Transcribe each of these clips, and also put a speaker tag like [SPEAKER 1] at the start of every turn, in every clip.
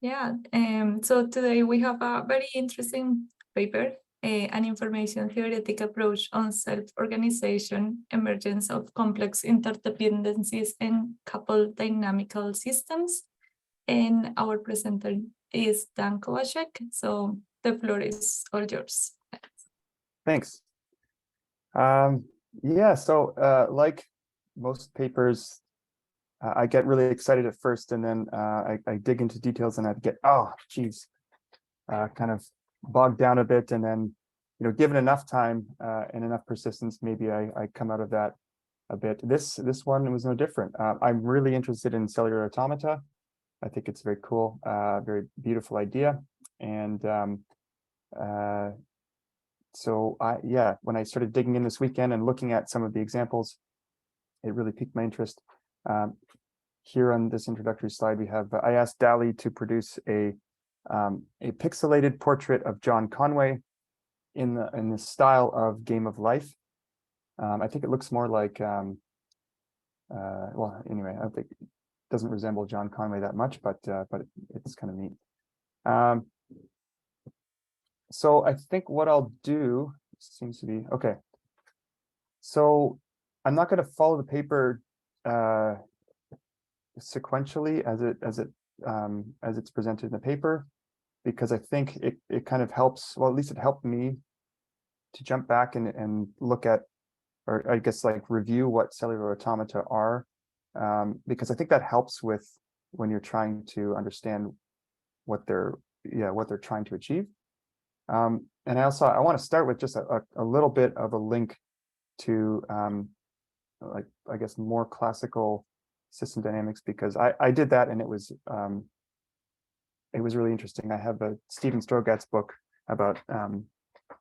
[SPEAKER 1] Yeah, so today we have a very interesting paper, an information-theoretic approach on self-organization, emergence of complex interdependencies and coupled dynamical systems. And our presenter is Dan Kovacek, so the floor is all yours.
[SPEAKER 2] Thanks. Yeah, so like most papers, I get really excited at first, and then I dig into details, and I get, oh, geez, kind of bogged down a bit, and then, given enough time and enough persistence, maybe I come out of that a bit. This one was no different. I'm really interested in cellular automata. I think it's very cool, very beautiful idea, and so when I started digging in this weekend and looking at some of the examples, it really piqued my interest. Here on this introductory slide, we have I asked DALL-E to produce a pixelated portrait of John Conway in the style of Game of Life. I think it looks more like well, anyway, I don't think it doesn't resemble John Conway that much, but it's kind of neat. So I think what I'll do seems to be okay. So I'm not going to follow the paper sequentially as it's presented in the paper, because I think it kind of helps. Well, at least it helped me to jump back and look at, or I guess like review what cellular automata are, because I think that helps with when you're trying to understand what they're trying to achieve. And I want to start with just a little bit of a link to like, I guess, more classical system dynamics, because I did that, and it was really interesting. I have a Stephen Strogatz book about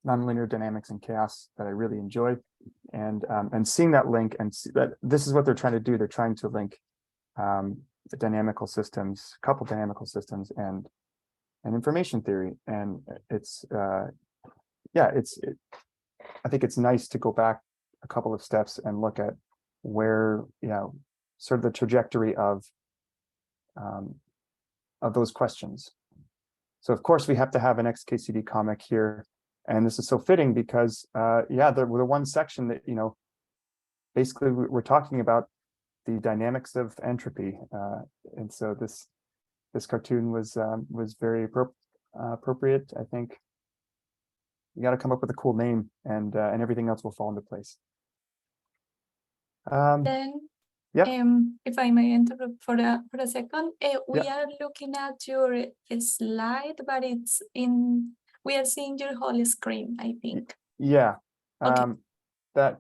[SPEAKER 2] nonlinear dynamics and chaos that I really enjoyed, and seeing that link and see that this is what they're trying to do. They're trying to link the dynamical systems, coupled dynamical systems, and information theory. And it's I think it's nice to go back a couple of steps and look at where, sort of the trajectory of those questions. So of course we have to have an XKCD comic here, and this is so fitting because the one section that, basically we're talking about the dynamics of entropy, and so this cartoon was very appropriate. I think you got to come up with a cool name, and everything else will fall into place.
[SPEAKER 1] Then,
[SPEAKER 2] yeah.
[SPEAKER 1] If I may interrupt for a second, we are looking at your slide, but we are seeing your whole screen, I think.
[SPEAKER 2] Yeah.
[SPEAKER 1] Okay.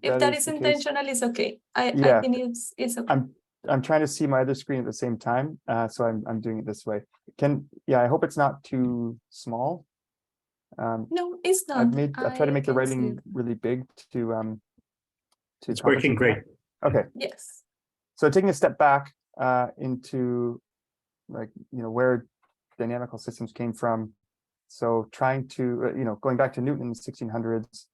[SPEAKER 1] If that is
[SPEAKER 2] the
[SPEAKER 1] intentional,
[SPEAKER 2] case.
[SPEAKER 1] It's okay. I think it's okay.
[SPEAKER 2] I'm trying to see my other screen at the same time, so I'm doing it this way. I hope it's not too small.
[SPEAKER 1] No, it's not.
[SPEAKER 2] I've tried to make the writing really big to
[SPEAKER 3] it's working great.
[SPEAKER 2] Okay.
[SPEAKER 1] Yes.
[SPEAKER 2] So taking a step back into, like, where dynamical systems came from. So trying to, going back to Newton in the 1600s,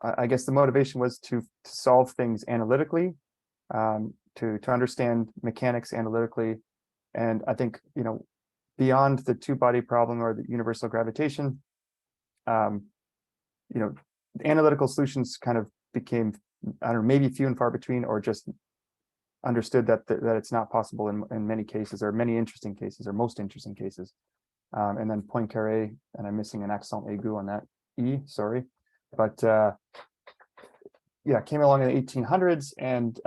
[SPEAKER 2] I guess the motivation was to solve things analytically, to understand mechanics analytically. And I think, beyond the two-body problem or the universal gravitation, analytical solutions kind of became, I don't know, maybe few and far between, or just understood that it's not possible in many cases, or many interesting cases, or most interesting cases. And then Poincaré, and I'm missing an accent aigu on that E, sorry. But came along in the 1800s, and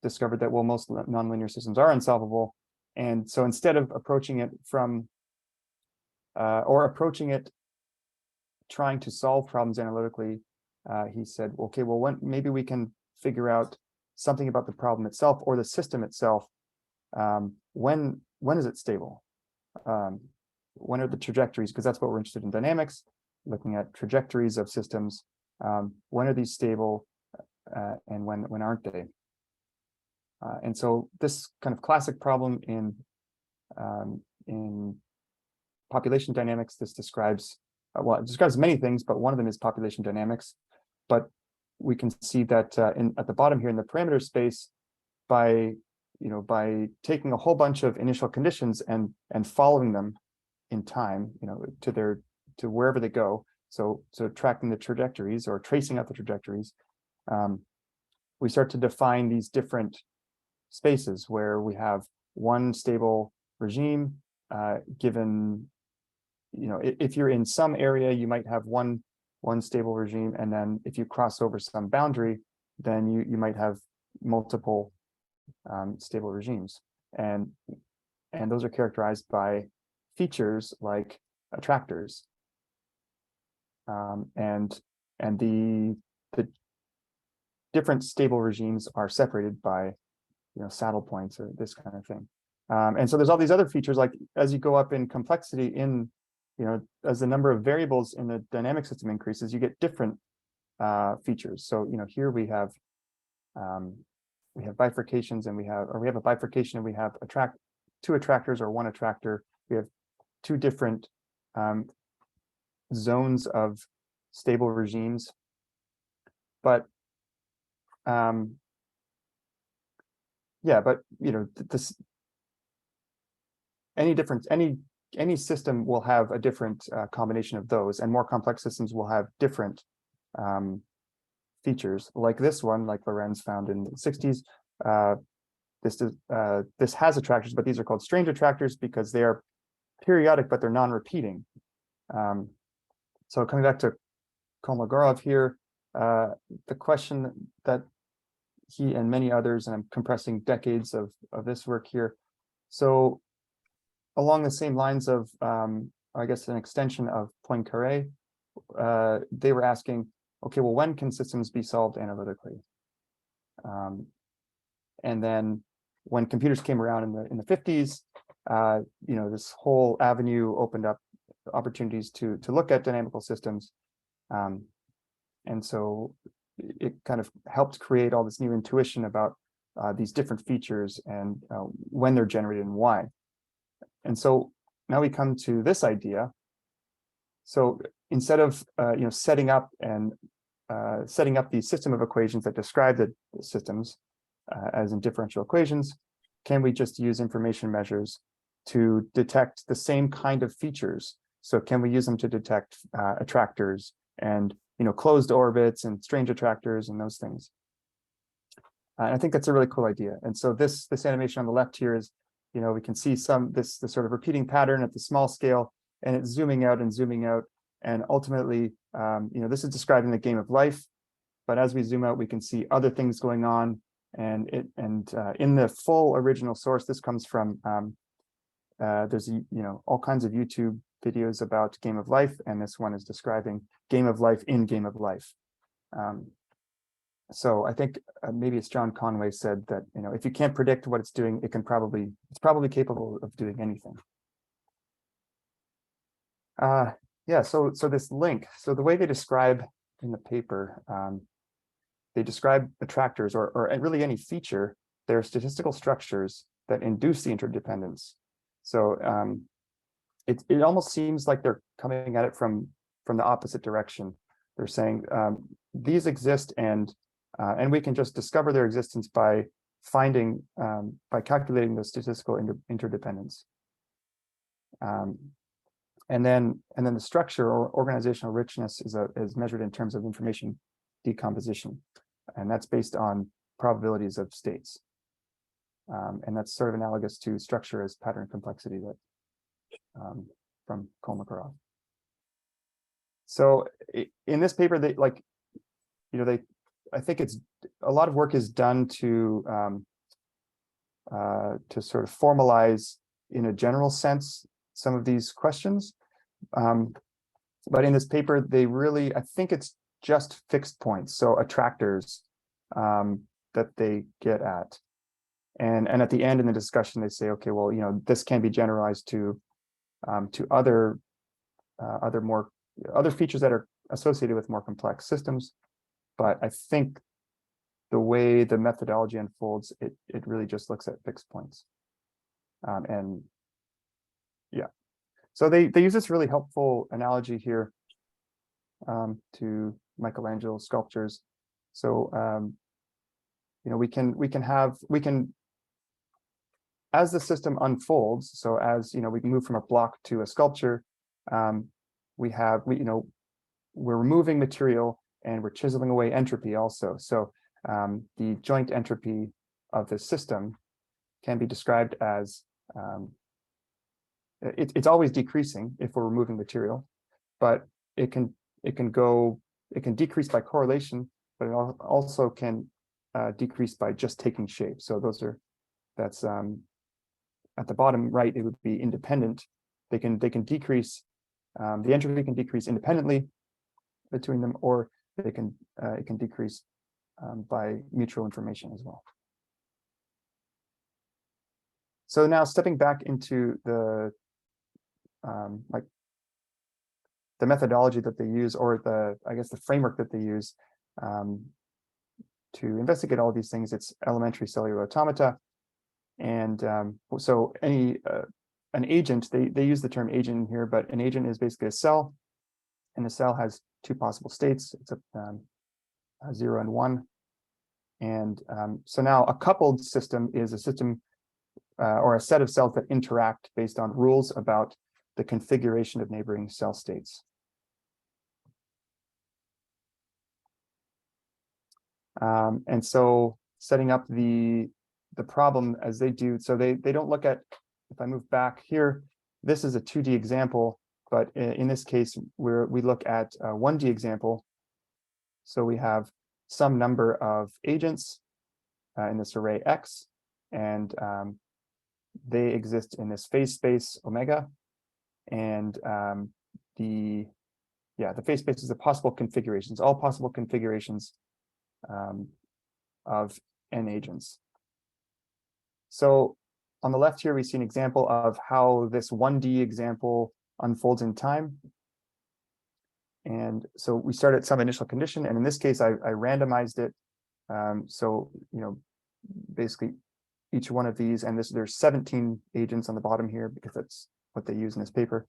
[SPEAKER 2] discovered that, well, most nonlinear systems are unsolvable. And so instead of approaching it trying to solve problems analytically, he said, okay, well, maybe we can figure out something about the problem itself or the system itself. When is it stable? When are the trajectories? Because that's what we're interested in dynamics, looking at trajectories of systems. When are these stable, and when aren't they? And so this kind of classic problem in population dynamics, this describes, it describes many things, but one of them is population dynamics. But we can see that at the bottom here in the parameter space, by by taking a whole bunch of initial conditions and following them in time, to wherever they go. So tracking the trajectories or tracing out the trajectories, we start to define these different spaces where we have one stable regime given, if you're in some area, you might have one stable regime, and then if you cross over some boundary, then you might have multiple stable regimes, and those are characterized by features like attractors, and the different stable regimes are separated by saddle points or this kind of thing. And so there's all these other features, like as you go up in complexity in, as the number of variables in the dynamic system increases, you get different features. So, here we have bifurcations, and we have a bifurcation, and we have two attractors or one attractor. We have two different zones of stable regimes. But this any system will have a different combination of those, and more complex systems will have different features, like this one, like Lorenz found in the 60s. This has attractors, but these are called strange attractors because they are periodic, but they're non-repeating. So coming back to Kolmogorov here, the question that he and many others, and I'm compressing decades of this work here. So along the same lines of, I guess, an extension of Poincaré, they were asking, okay, well, when can systems be solved analytically? And then when computers came around in the 50s, this whole avenue opened up opportunities to look at dynamical systems. And so it kind of helped create all this new intuition about these different features and when they're generated and why. And so now we come to this idea. So instead of setting up the system of equations that describe the systems as in differential equations, can we just use information measures to detect the same kind of features? So can we use them to detect attractors and closed orbits and strange attractors and those things? And I think that's a really cool idea. And so this animation on the left here is, we can see this sort of repeating pattern at the small scale, and it's zooming out, and ultimately, this is describing the game of life. But as we zoom out, we can see other things going on, and in the full original source, this comes from there's all kinds of YouTube videos about game of life, and this one is describing game of life in game of life. So I think maybe it's John Conway said that if you can't predict what it's doing, it's probably capable of doing anything. So this link. So the way they describe in the paper, they describe attractors or really any feature. They're statistical structures that induce the interdependence. So it almost seems like they're coming at it from the opposite direction. They're saying these exist, and we can just discover their existence by calculating the statistical interdependence. And then the structure or organizational richness is measured in terms of information decomposition, and that's based on probabilities of states. And that's sort of analogous to structure as pattern complexity that from Kolmogorov. So in this paper, I think it's a lot of work is done to sort of formalize in a general sense some of these questions. But in this paper, I think it's just fixed points, so attractors that they get at. And at the end in the discussion, they say, okay, well, this can be generalized to other features that are associated with more complex systems. But I think the way the methodology unfolds, it really just looks at fixed points. And yeah, so they use this really helpful analogy here to Michelangelo's sculptures. So we can as the system unfolds, so as we move from a block to a sculpture, we're removing material and we're chiseling away entropy also. So the joint entropy of the system can be described as it's always decreasing if we're removing material, but it can decrease by correlation, but it also can decrease by just taking shape. So that's at the bottom right, it would be independent. They can decrease, the entropy can decrease independently between them, or it can decrease by mutual information as well. So now stepping back into the the methodology that they use, or the framework that they use to investigate all these things, it's elementary cellular automata. And so an agent, they use the term agent here, but an agent is basically a cell, and the cell has two possible states. It's a 0 and 1. And so now a coupled system is a system or a set of cells that interact based on rules about the configuration of neighboring cell states. And so setting up the problem as they do, so they don't look at, if I move back here, this is a 2D example, but in this case, we look at a 1D example. So we have some number of agents in this array X, and they exist in this phase space omega, and the phase space is the possible configurations, all possible configurations of n agents. So on the left here, we see an example of how this 1D example unfolds in time. And so we start at some initial condition, and in this case, I randomized it. So basically each one of these, and there's 17 agents on the bottom here because that's what they use in this paper.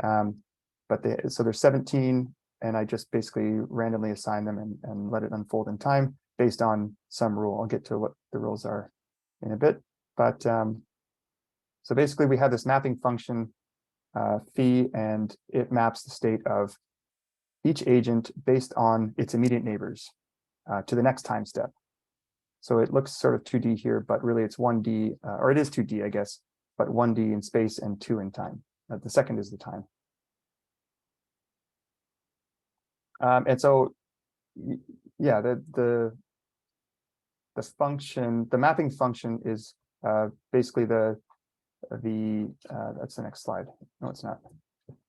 [SPEAKER 2] So there's 17, and I just basically randomly assign them and let it unfold in time based on some rule. I'll get to what the rules are in a bit. But so basically we have this mapping function phi, and it maps the state of each agent based on its immediate neighbors to the next time step. So it looks sort of 2D here, but really it's 1D, or it is 2D, I guess, but 1D in space and 2 in time. The second is the time. And so, yeah, the function, the mapping function is basically that's the next slide. No, it's not.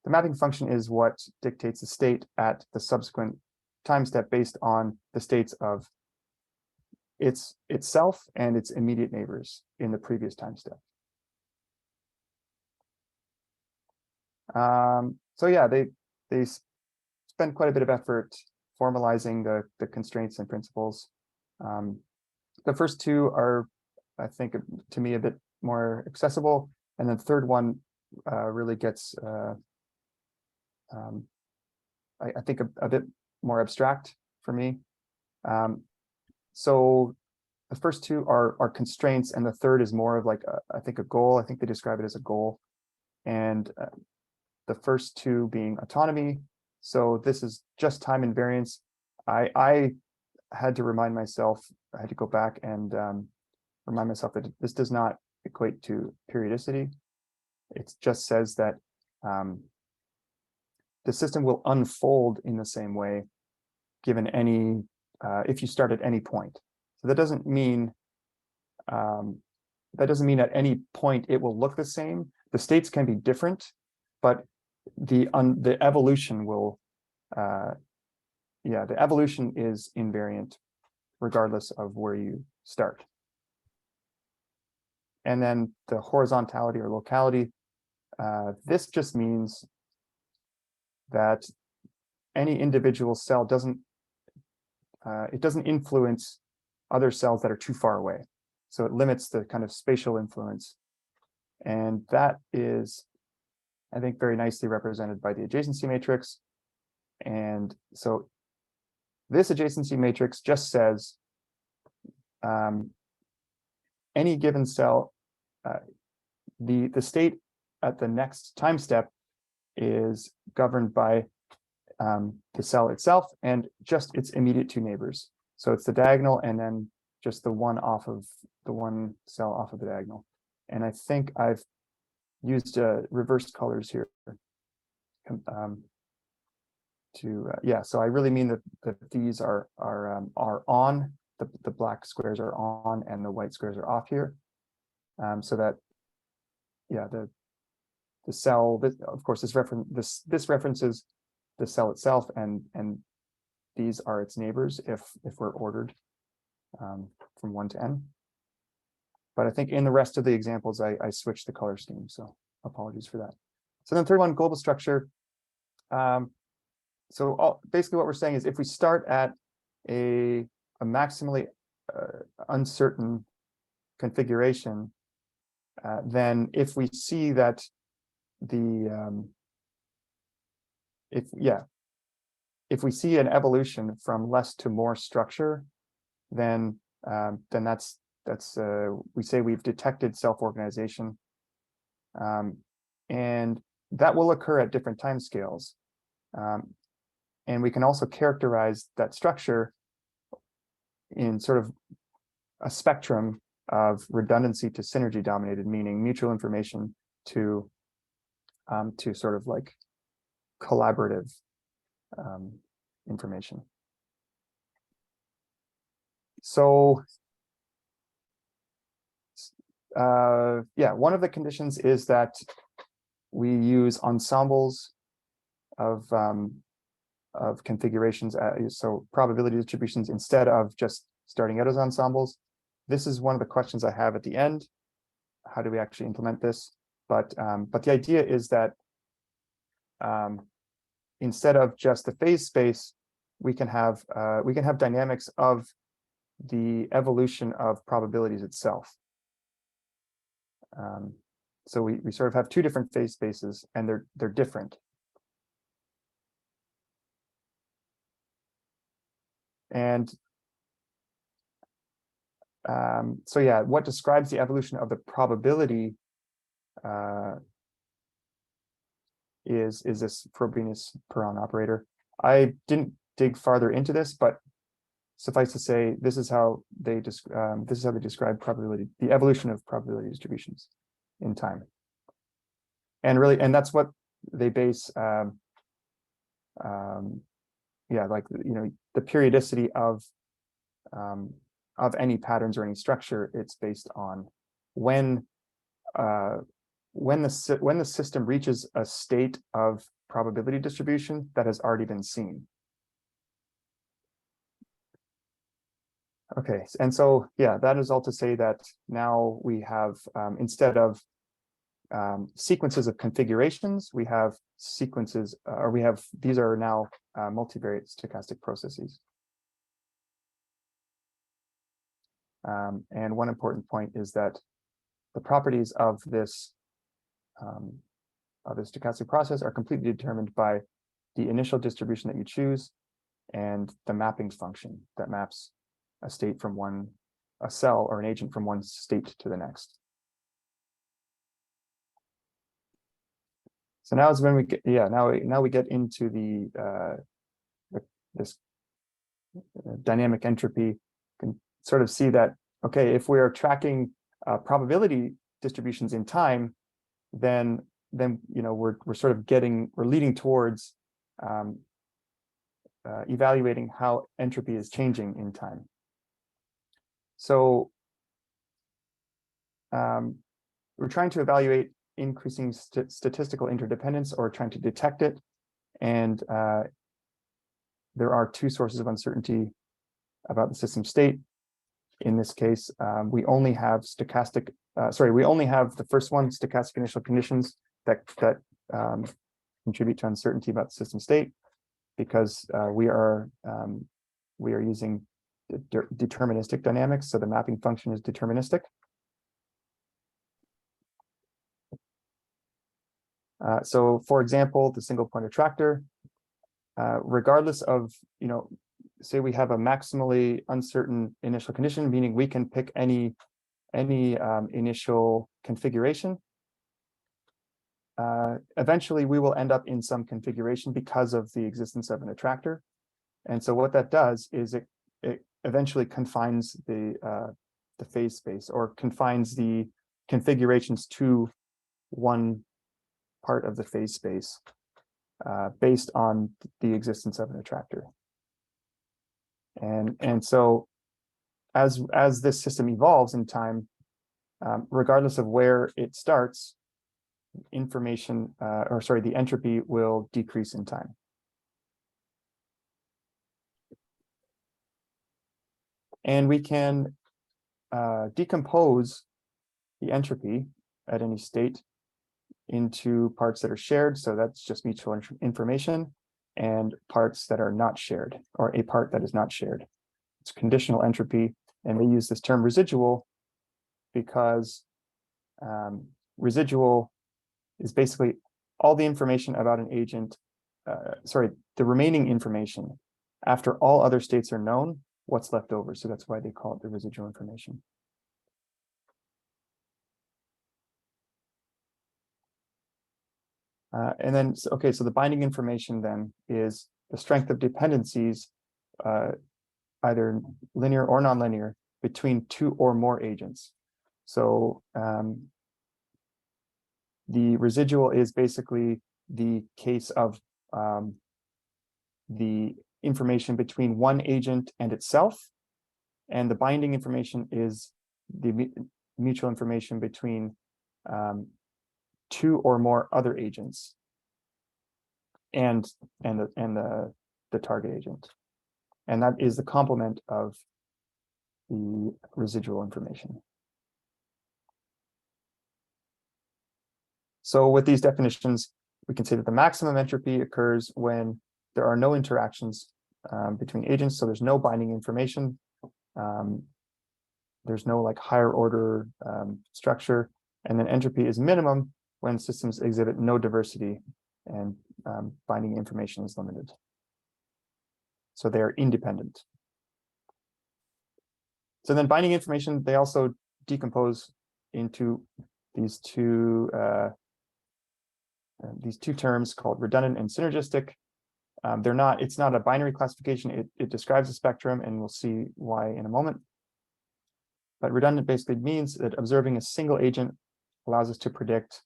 [SPEAKER 2] The mapping function is what dictates the state at the subsequent time step based on the states of itself and its immediate neighbors in the previous time step. So yeah, they spend quite a bit of effort formalizing the constraints and principles. The first two are, I think, to me, a bit more accessible, and then the third one really gets, I think, a bit more abstract for me. So the first two are constraints, and the third is more of like I think a goal. I think they describe it as a goal, and the first two being autonomy. So this is just time invariance. I had to remind myself, I had to go back and remind myself that this does not equate to periodicity. It just says that the system will unfold in the same way given any, if you start at any point. So that doesn't mean at any point it will look the same. The states can be different, but the evolution will, the evolution is invariant regardless of where you start. And then the horizontality or locality, this just means that any individual cell doesn't influence other cells that are too far away. So it limits the kind of spatial influence. And that is, I think, very nicely represented by the adjacency matrix. And so this adjacency matrix just says any given cell the state at the next time step is governed by the cell itself and just its immediate two neighbors. So it's the diagonal and then just the one cell off of the diagonal. And I think I've used reversed colors here yeah. So I really mean that these are on, the black squares are on and the white squares are off here, so that yeah the cell, of course this references the cell itself, and these are its neighbors if we're ordered from 1 to n. But I think in the rest of the examples I switched the color scheme, so apologies for that. So then third one, global structure. So basically what we're saying is if we start at a maximally uncertain configuration, then if we see that if we see an evolution from less to more structure, then that's we say we've detected self-organization, and that will occur at different time scales. And we can also characterize that structure in sort of a spectrum of redundancy to synergy dominated, meaning mutual information to sort of like collaborative information. So yeah, one of the conditions is that we use ensembles of configurations, so probability distributions, instead of just starting out as ensembles. This is one of the questions I have at the end. How do we actually implement this? But the idea is that instead of just the phase space, we can have dynamics of the evolution of probabilities itself. So we sort of have two different phase spaces, and they're different. And so yeah, what describes the evolution of the probability is this Frobenius-Perron operator. I didn't dig farther into this, but suffice to say, this is how they describe probability, the evolution of probability distributions in time. And really, and that's what they base yeah, like, you know, the periodicity of any patterns or any structure. It's based on when the system reaches a state of probability distribution that has already been seen. Okay, and so yeah, that is all to say that now we have instead of sequences of configurations, we have sequences, or these are now multivariate stochastic processes. And one important point is that the properties of this stochastic process are completely determined by the initial distribution that you choose and the mapping function that maps a state from a cell or an agent from one state to the next. So now is when we get, yeah, now we get into this dynamic entropy. You can sort of see that, okay, if we are tracking probability distributions in time, then you know we're leading towards evaluating how entropy is changing in time. So we're trying to evaluate increasing statistical interdependence, or trying to detect it, and there are two sources of uncertainty about the system state. In this case, we only have we only have the first one, stochastic initial conditions, that contribute to uncertainty about the system state, because we are using deterministic dynamics, so the mapping function is deterministic. So for example, the single point attractor, regardless of, you know, say we have a maximally uncertain initial condition, meaning we can pick any initial configuration. Eventually, we will end up in some configuration because of the existence of an attractor. And so what that does is it eventually confines the phase space, or confines the configurations to one part of the phase space based on the existence of an attractor. And so as this system evolves in time, regardless of where it starts, the entropy will decrease in time. And we can decompose the entropy at any state into parts that are shared, so that's just mutual information, and parts that are not shared, or a part that is not shared. It's conditional entropy, and they use this term residual because residual is basically all the information about an agent, the remaining information after all other states are known, what's left over. So that's why they call it the residual information. And then, okay, so the binding information then is the strength of dependencies, either linear or nonlinear, between two or more agents. So the residual is basically the case of the information between one agent and itself, and the binding information is the mutual information between two or more other agents and the target agent. And that is the complement of the residual information. So with these definitions, we can say that the maximum entropy occurs when there are no interactions between agents. So there's no binding information. There's no like higher order structure. And then entropy is minimum when systems exhibit no diversity and binding information is limited. So they're independent. So then binding information, they also decompose into these two terms called redundant and synergistic. It's not a binary classification. It describes a spectrum, and we'll see why in a moment. But redundant basically means that observing a single agent allows us to predict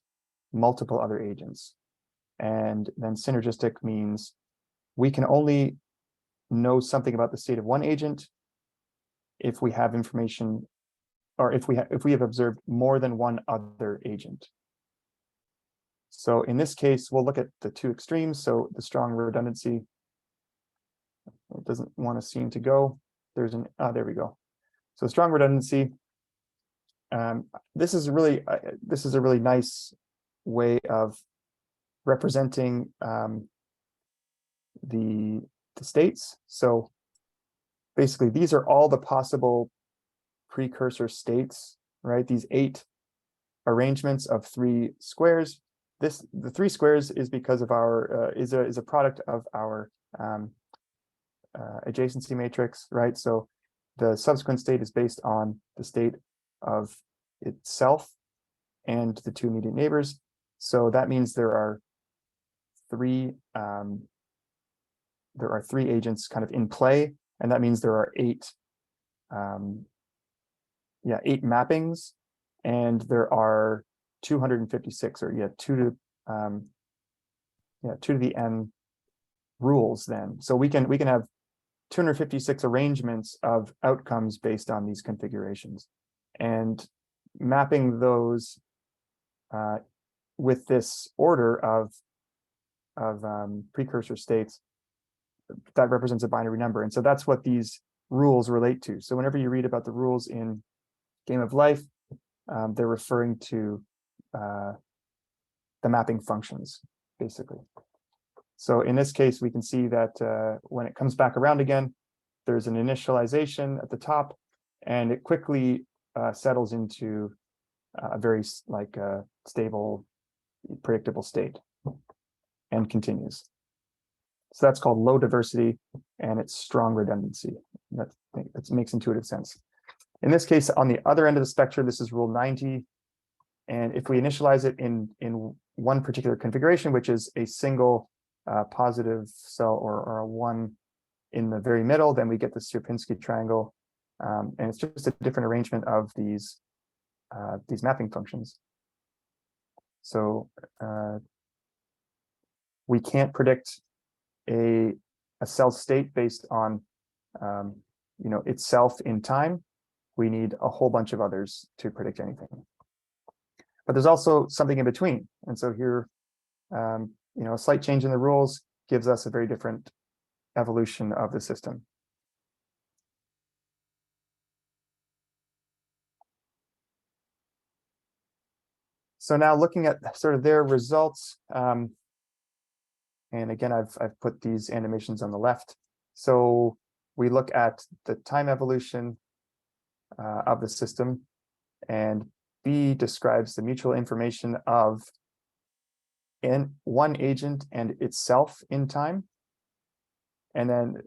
[SPEAKER 2] multiple other agents. And then synergistic means we can only know something about the state of one agent if we have information, or if we have observed more than one other agent. So in this case, we'll look at the two extremes. So the strong redundancy, it doesn't want to seem to go. There we go. So strong redundancy. This is a really nice way of representing the states. So basically, these are all the possible precursor states, right? These 8 arrangements of 3 squares. The 3 squares is because of our is a product of our adjacency matrix, right? So the subsequent state is based on the state of itself and the 2 immediate neighbors. So that means there are 3 agents kind of in play, and that means there are 8 mappings, and there are 256, or 2 to the n rules then. So we can have 256 arrangements of outcomes based on these configurations, and mapping those with this order of precursor states, that represents a binary number. And so that's what these rules relate to. So whenever you read about the rules in Game of Life, they're referring to the mapping functions, basically. So in this case, we can see that when it comes back around again, there's an initialization at the top, and it quickly settles into a very stable, predictable state and continues. So that's called low diversity, and it's strong redundancy. That makes intuitive sense. In this case, on the other end of the spectrum, this is rule 90. And if we initialize it in one particular configuration, which is a single positive cell or a 1 in the very middle, then we get the Sierpinski triangle. And it's just a different arrangement of these mapping functions. So we can't predict a cell state based on itself in time. We need a whole bunch of others to predict anything. But there's also something in between. And so here, a slight change in the rules gives us a very different evolution of the system. So now looking at sort of their results, and again, I've put these animations on the left. So we look at the time evolution of the system, and B describes the mutual information of one agent and itself in time. And then,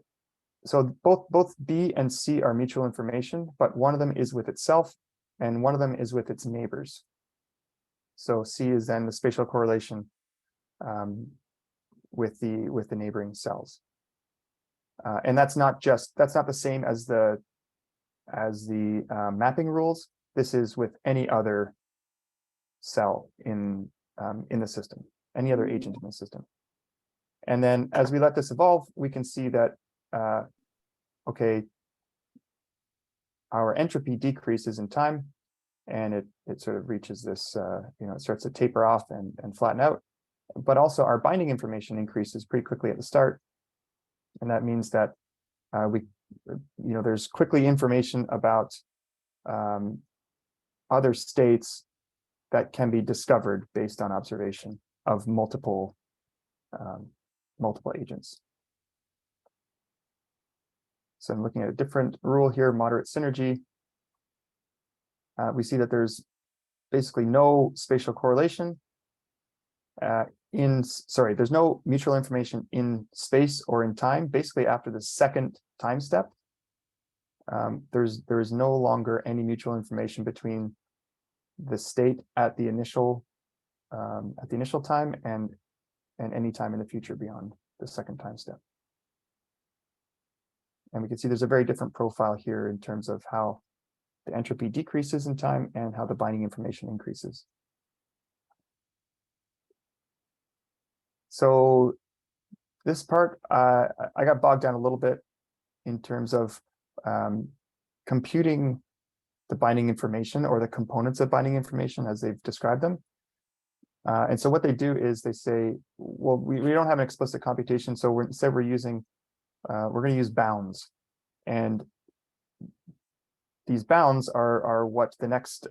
[SPEAKER 2] so both B and C are mutual information, but one of them is with itself and one of them is with its neighbors. So C is then the spatial correlation with the neighboring cells. And that's not the same as the mapping rules. This is with any other cell in the system, any other agent in the system. And then as we let this evolve, we can see that, okay, our entropy decreases in time, and it sort of reaches this, it starts to taper off and flatten out. But also our binding information increases pretty quickly at the start. And that means that there's quickly information about other states that can be discovered based on observation of multiple agents. So I'm looking at a different rule here, moderate synergy. We see that there's basically no spatial correlation there's no mutual information in space or in time. Basically, after the second time step, there is no longer any mutual information between the state at the initial time and any time in the future beyond the second time step. And we can see there's a very different profile here in terms of how the entropy decreases in time and how the binding information increases. So this part, I got bogged down a little bit in terms of computing the binding information or the components of binding information as they've described them. And so what they do is they say, well, we don't have an explicit computation, so instead we're going to use bounds. And these bounds are what the next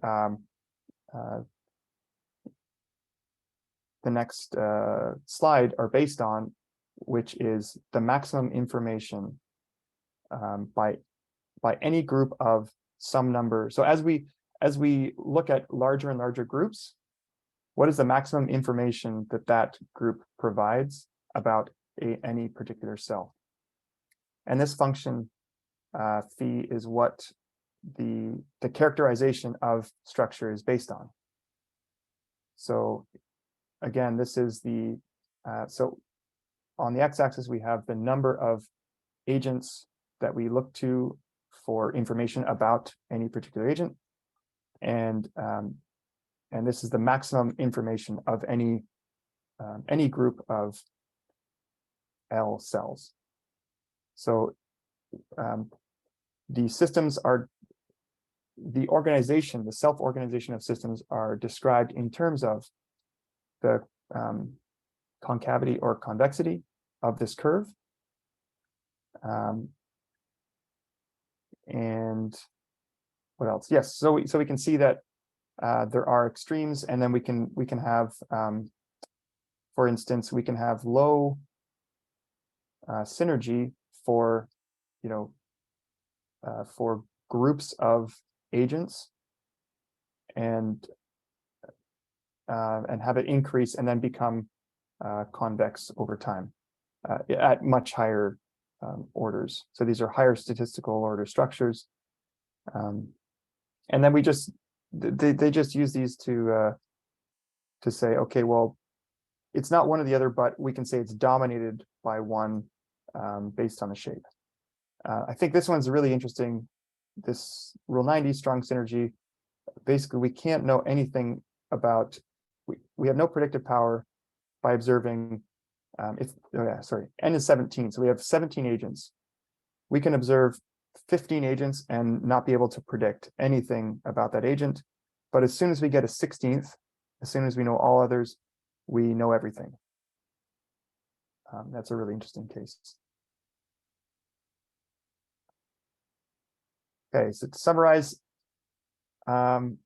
[SPEAKER 2] slide are based on, which is the maximum information by any group of some number. So as we look at larger and larger groups, what is the maximum information that group provides about any particular cell? And this function phi is what the characterization of structure is based on. So again, this is so on the x-axis, we have the number of agents that we look to for information about any particular agent. And this is the maximum information of any group of L cells. So the systems are, the self-organization of systems are described in terms of the concavity or convexity of this curve. And what else? Yes, so we can see that there are extremes, and then we can have, for instance, we can have low synergy for groups of agents, and have it increase and then become convex over time at much higher orders. So these are higher statistical order structures. And then we just they just use these to say, okay, well, it's not one or the other, but we can say it's dominated by one based on the shape. I think this one's really interesting. This rule 90, strong synergy. Basically, we can't know anything about, we have no predictive power by observing, n is 17, so we have 17 agents. We can observe 15 agents and not be able to predict anything about that agent. But as soon as we get a 16th, as soon as we know all others, we know everything. That's a really interesting case. Okay, so to summarize, deterministic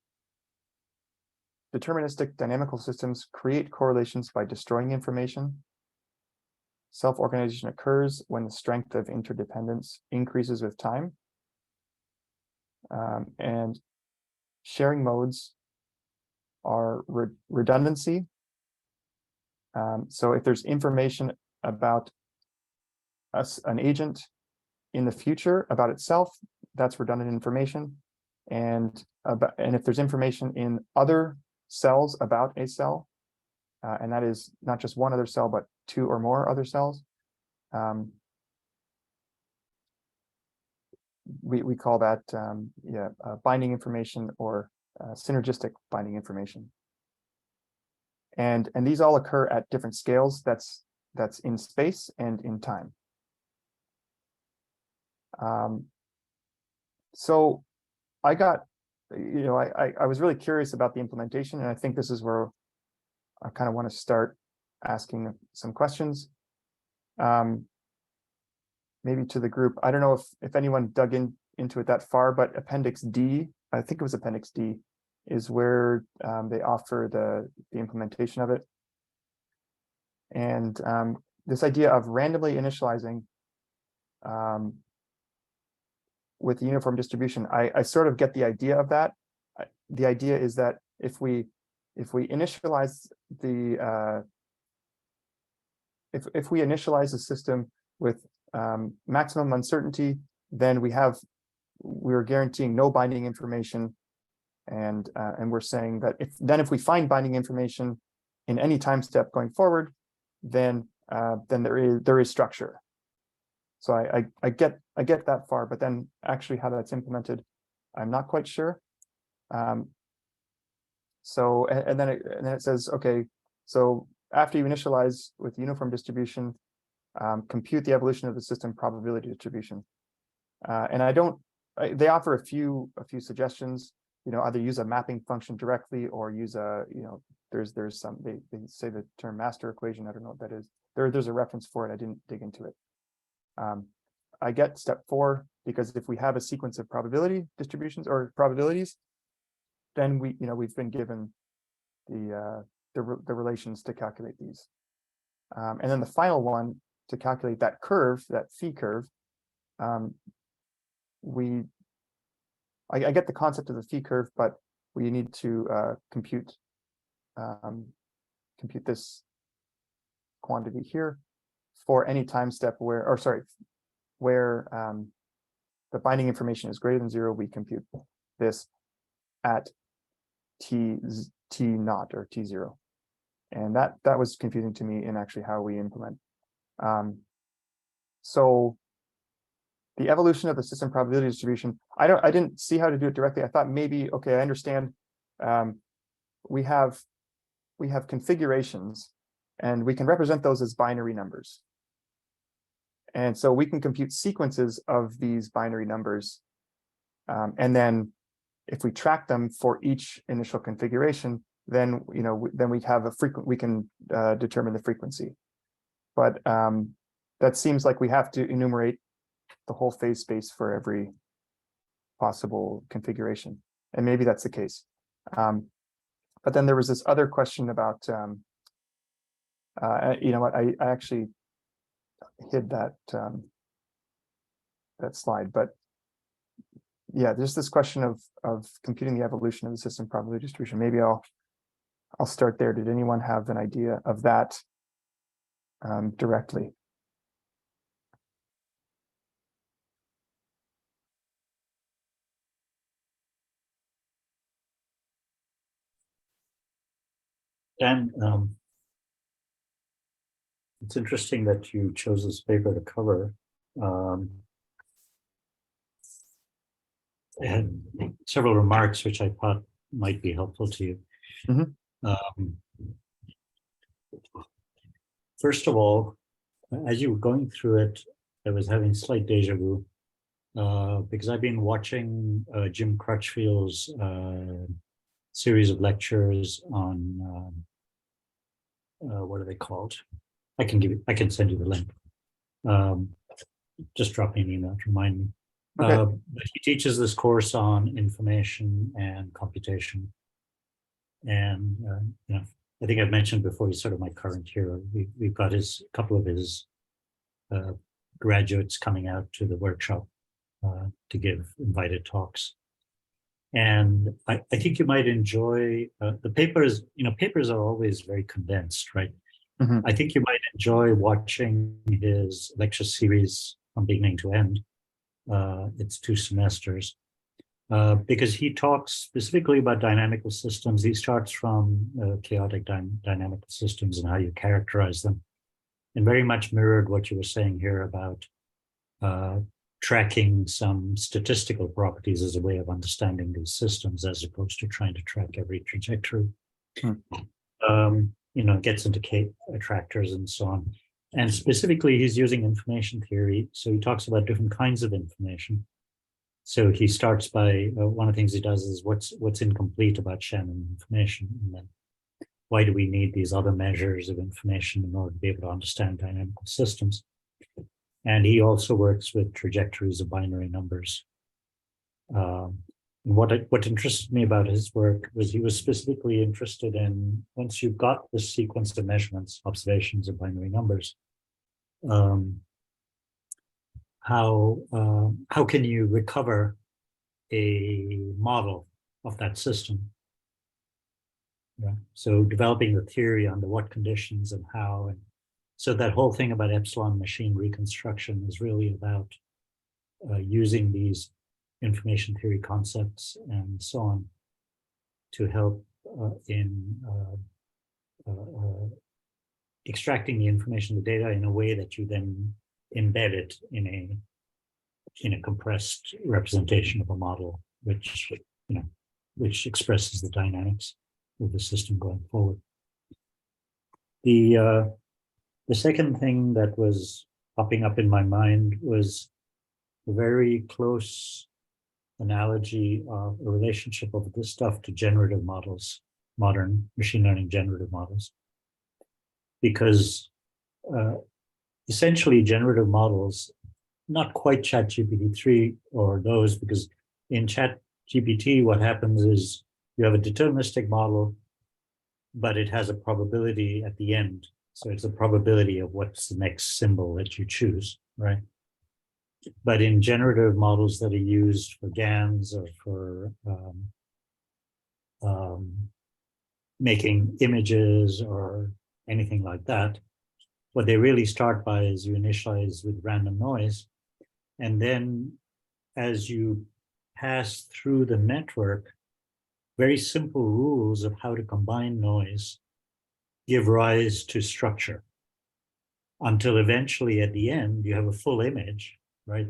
[SPEAKER 2] dynamical systems create correlations by destroying information. Self-organization occurs when the strength of interdependence increases with time. And sharing modes are redundancy. So if there's information about an agent in the future about itself, that's redundant information. And if there's information in other cells about a cell, and that is not just one other cell, but two or more other cells, we call that binding information or synergistic binding information. And these all occur at different scales. That's in space and in time. So I got, I was really curious about the implementation, and I think this is where I kind of want to start asking some questions. Maybe to the group. I don't know if anyone dug into it that far, but Appendix D, I think it was Appendix D, is where they offer the implementation of it. And this idea of randomly initializing with the uniform distribution, I sort of get the idea of that. The idea is that if we initialize the if we initialize the system with maximum uncertainty, then we're guaranteeing no binding information, and we're saying that if we find binding information in any time step going forward, then there is structure. So I get that far, but then actually how that's implemented, I'm not quite sure. So and then it says, okay, so after you initialize with uniform distribution, compute the evolution of the system probability distribution. And they offer a few suggestions. Either use a mapping function directly or use a, there's some, they say the term master equation. I don't know what that is. There's a reference for it. I didn't dig into it. I get step 4 because if we have a sequence of probability distributions or probabilities, then we've been given the relations to calculate these. And then the final one, to calculate that curve, that phi curve, I get the concept of the phi curve, but we need to compute this quantity here for any time step where the binding information is greater than 0. We compute this at t naught or t0, and that was confusing to me in actually how we implement. So the evolution of the system probability distribution, I didn't see how to do it directly. I thought maybe, okay, I understand. We have configurations, and we can represent those as binary numbers. And so we can compute sequences of these binary numbers. And then if we track them for each initial configuration, then we have we can determine the frequency. But that seems like we have to enumerate the whole phase space for every possible configuration. And maybe that's the case. But then there was this other question about, I actually hid that slide, but yeah, there's this question of computing the evolution of the system probability distribution. Maybe I'll start there. Did anyone have an idea of that directly?
[SPEAKER 3] And it's interesting that you chose this paper to cover. I had several remarks which I thought might be helpful to you. First of all, as you were going through it, I was having slight deja vu because I've been watching Jim Crutchfield's series of lectures on what are they called? I can send you the link. Just drop me an email to remind me.
[SPEAKER 2] Okay.
[SPEAKER 3] But he teaches this course on information and computation. And you know, I think I've mentioned before, he's sort of my current hero. We've got a couple of his graduates coming out to the workshop to give invited talks. And I think you might enjoy the papers. You know, papers are always very condensed, right? I think you might enjoy watching his lecture series from beginning to end. It's 2 semesters because he talks specifically about dynamical systems. He starts from chaotic dynamical systems and how you characterize them, and very much mirrored what you were saying here about tracking some statistical properties as a way of understanding these systems, as opposed to trying to track every trajectory. You know, gets into attractors and so on. And specifically, he's using information theory. So he talks about different kinds of information. So he starts by, one of the things he does is what's incomplete about Shannon information, and then why do we need these other measures of information in order to be able to understand dynamical systems? And he also works with trajectories of binary numbers. What interested me about his work was he was specifically interested in, once you've got the sequence of measurements, observations of binary numbers, how can you recover a model of that system? Yeah. So developing the theory under what conditions and how, and so that whole thing about epsilon machine reconstruction is really about using these information theory concepts and so on to help in extracting the information, the data, in a way that you then embed it in a compressed representation of a model, which expresses the dynamics of the system going forward. The second thing that was popping up in my mind was a very close analogy of a relationship of this stuff to generative models, modern machine learning generative models. Because essentially generative models, not quite ChatGPT-3 or those, because in ChatGPT, what happens is you have a deterministic model, but it has a probability at the end. So it's a probability of what's the next symbol that you choose, right? But in generative models that are used for GANs or for making images or anything like that, what they really start by is you initialize with random noise. And then as you pass through the network, very simple rules of how to combine noise give rise to structure, until eventually at the end, you have a full image, right?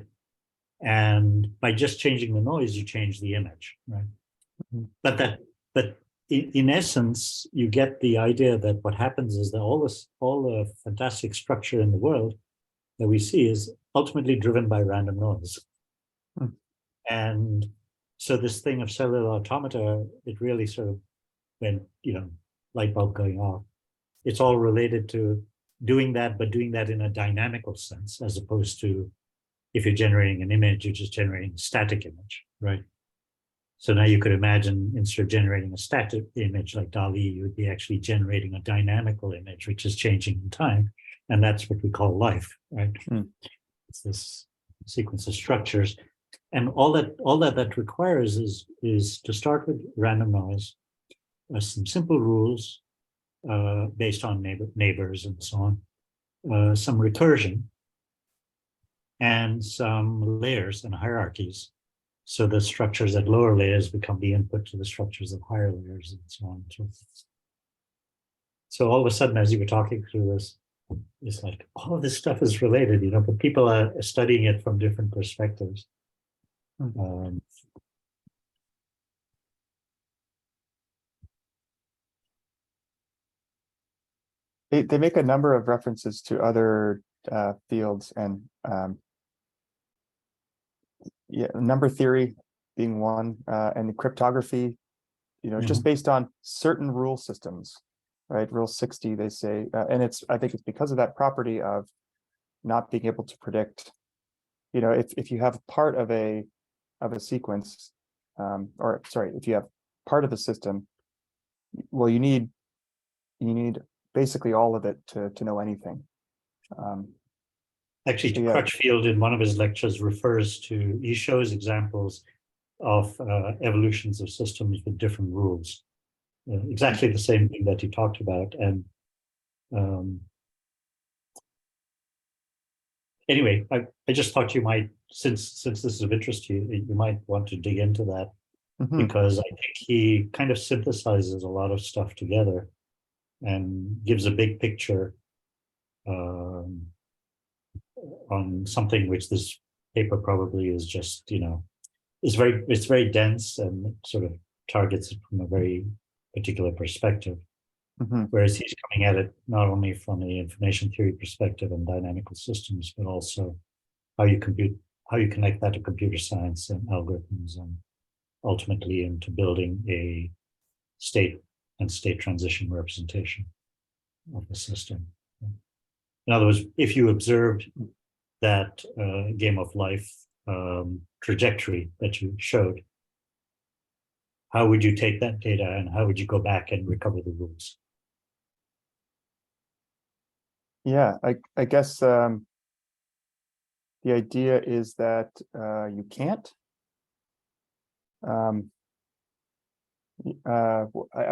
[SPEAKER 3] And by just changing the noise, you change the image, right? But in essence, you get the idea that what happens is that all the fantastic structure in the world that we see is ultimately driven by random noise. And so this thing of cellular automata, it really sort of went, light bulb going off. It's all related to doing that, but doing that in a dynamical sense, as opposed to if you're generating an image, you're just generating a static image, right? So now you could imagine, instead of generating a static image like DALL-E, you would be actually generating a dynamical image, which is changing in time. And that's what we call life, right? It's this sequence of structures. And all that requires is to start with random noise, some simple rules based on neighbors and so on, some recursion, and some layers and hierarchies. So the structures at lower layers become the input to the structures of higher layers and so on and so forth. So all of a sudden, as you were talking through this, it's like all of this stuff is related, but people are studying it from different perspectives.
[SPEAKER 2] They make a number of references to other fields, and number theory being one, and the cryptography, just based on certain rule systems, right? Rule 60, they say, and I think it's because of that property of not being able to predict, if you have part of a sequence, or sorry, if you have part of the system, well, you need basically all of it to know anything.
[SPEAKER 3] Actually,
[SPEAKER 2] yeah.
[SPEAKER 3] Crutchfield in one of his lectures he shows examples of evolutions of systems with different rules. Exactly the same thing that you talked about. And anyway, I just thought you might, since this is of interest to you, you might want to dig into that, because I think he kind of synthesizes a lot of stuff together and gives a big picture on something which this paper probably is just, it's very dense and sort of targets it from a very particular perspective. Whereas he's coming at it not only from the information theory perspective and dynamical systems, but also how you connect that to computer science and algorithms, and ultimately into building a state and state transition representation of the system. In other words, if you observed that game of life trajectory that you showed, how would you take that data and how would you go back and recover the rules?
[SPEAKER 2] Yeah, I guess the idea is that you can't. I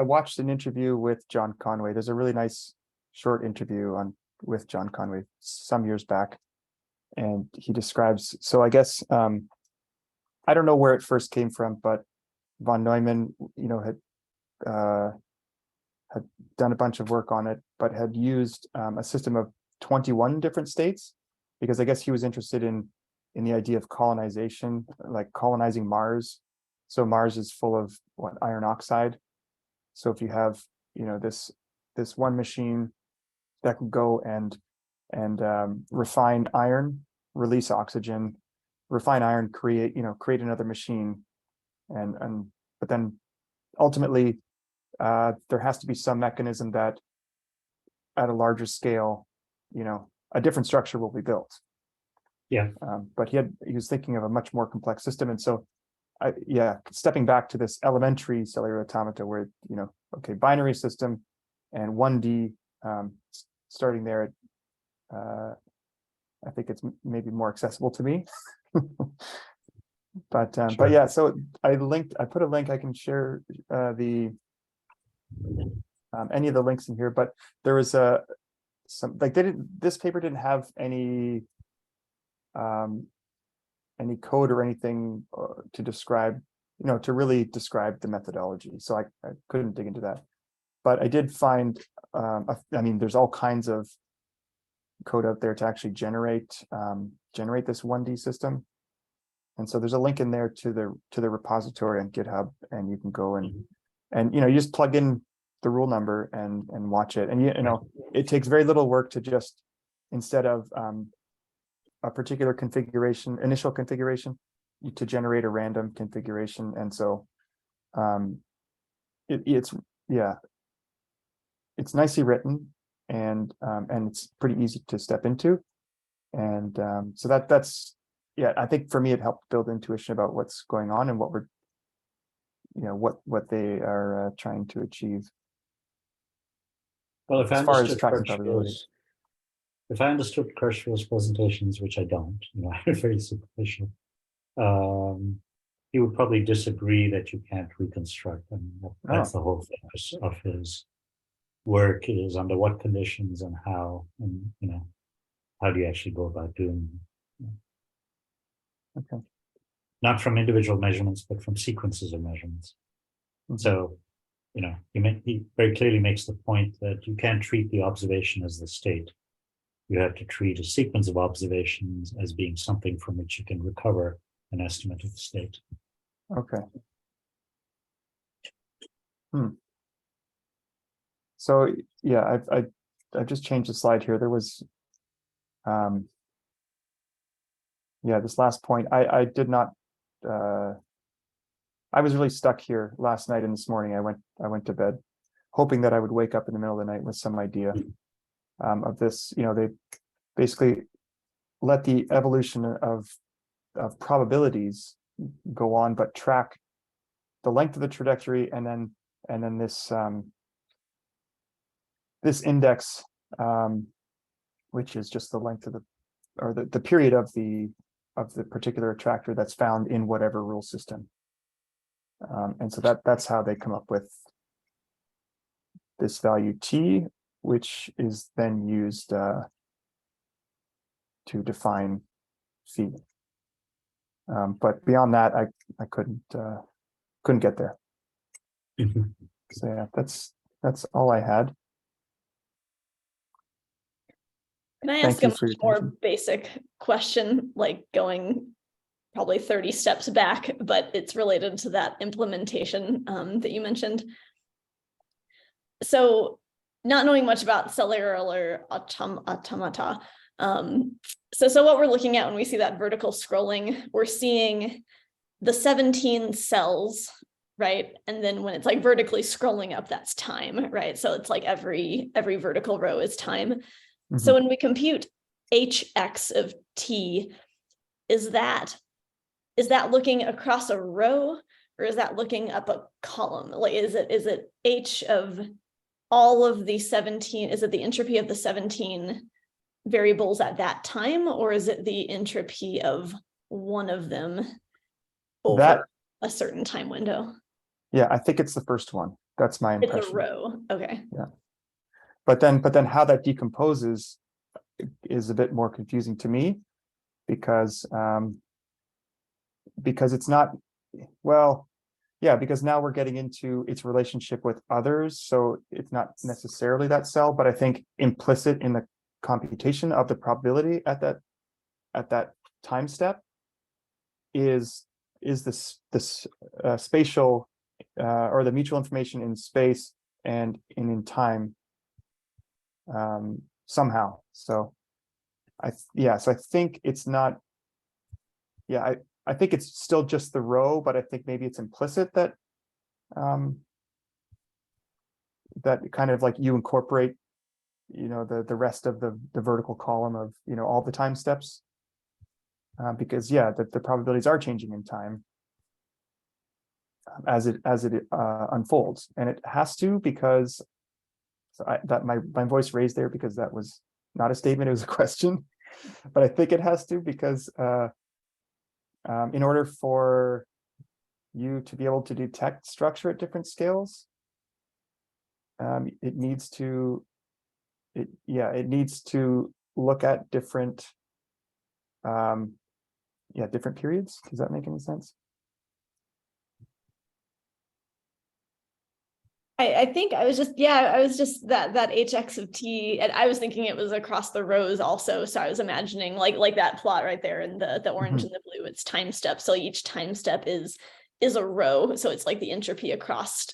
[SPEAKER 2] watched an interview with John Conway. There's a really nice short interview with John Conway some years back, and he describes. So I guess I don't know where it first came from, but von Neumann, had done a bunch of work on it, but had used a system of 21 different states, because I guess he was interested in the idea of colonization, like colonizing Mars. So Mars is full of iron oxide. So if you have this one machine that can go and refine iron, release oxygen, refine iron, create another machine, but then ultimately there has to be some mechanism that at a larger scale, a different structure will be built.
[SPEAKER 3] Yeah.
[SPEAKER 2] But he was thinking of a much more complex system. And so stepping back to this elementary cellular automata where, binary system and 1D, starting there, I think it's maybe more accessible to me. But yeah, so I put a link. I can share any of the links in here, but there was this paper didn't have any code or anything to describe, to really describe the methodology. So I couldn't dig into that, but I did find, there's all kinds of code out there to actually generate this 1D system. And so there's a link in there to the repository on GitHub, and you can go and you just plug in the rule number and watch it. And it takes very little work to just, instead of a particular initial configuration, to generate a random configuration. And so it's nicely written, and it's pretty easy to step into. And so that's I think for me it helped build intuition about what's going on and what we're what they are trying to achieve.
[SPEAKER 3] Well, if
[SPEAKER 2] as far as tracking probability.
[SPEAKER 3] If I understood Kirschfield's presentations, which I don't, I'm very superficial, he would probably disagree that you can't reconstruct them. That's the whole focus of his work, is under what conditions and how, and how do you actually go about doing them?
[SPEAKER 2] Okay.
[SPEAKER 3] Not from individual measurements, but from sequences of measurements. So he very clearly makes the point that you can't treat the observation as the state. You have to treat a sequence of observations as being something from which you can recover an estimate of the state.
[SPEAKER 2] Okay. So yeah, I've just changed the slide here. There was, this last point. I did not. I was really stuck here last night and this morning. I went to bed, hoping that I would wake up in the middle of the night with some idea of this. They basically let the evolution of probabilities go on, but track the length of the trajectory, and then this this index, which is just the length of the period of the particular attractor that's found in whatever rule system. And so that's how they come up with this value t, which is then used to define phi. But beyond that, I couldn't get there. So yeah, that's all I had.
[SPEAKER 4] Can I ask a much more basic question, like going probably 30 steps back, but it's related to that implementation that you mentioned? So not knowing much about cellular automata, so what we're looking at when we see that vertical scrolling, we're seeing the 17 cells, right? And then when it's like vertically scrolling up, that's time, right? So it's like every vertical row is time. Mm-hmm. So when we compute hx of t, is that looking across a row, or is that looking up a column? Like, is it h of all of the 17? Is it the entropy of the 17 variables at that time, or is it the entropy of one of them over a certain time window?
[SPEAKER 2] Yeah, I think it's the first one. That's my impression.
[SPEAKER 4] It's a row. Okay.
[SPEAKER 2] Yeah. But then how that decomposes is a bit more confusing to me, because it's not, because now we're getting into its relationship with others. So it's not necessarily that cell, but I think implicit in the computation of the probability at that time step is this spatial or the mutual information in space and in time somehow. So I think it's not. Yeah, I think it's still just the row, but I think maybe it's implicit that that kind of like you incorporate, the rest of the vertical column of all the time steps, because the probabilities are changing in time as it unfolds, and it has to, because my voice raised there because that was not a statement, it was a question, but I think it has to, because in order for you to be able to detect structure at different scales, it needs to look at different different periods. Does that make any sense?
[SPEAKER 4] I think I was just that hx of t, and I was thinking it was across the rows also. So I was imagining like that plot right there in the orange and the blue, it's time step. So each time step is a row. So it's like the entropy across,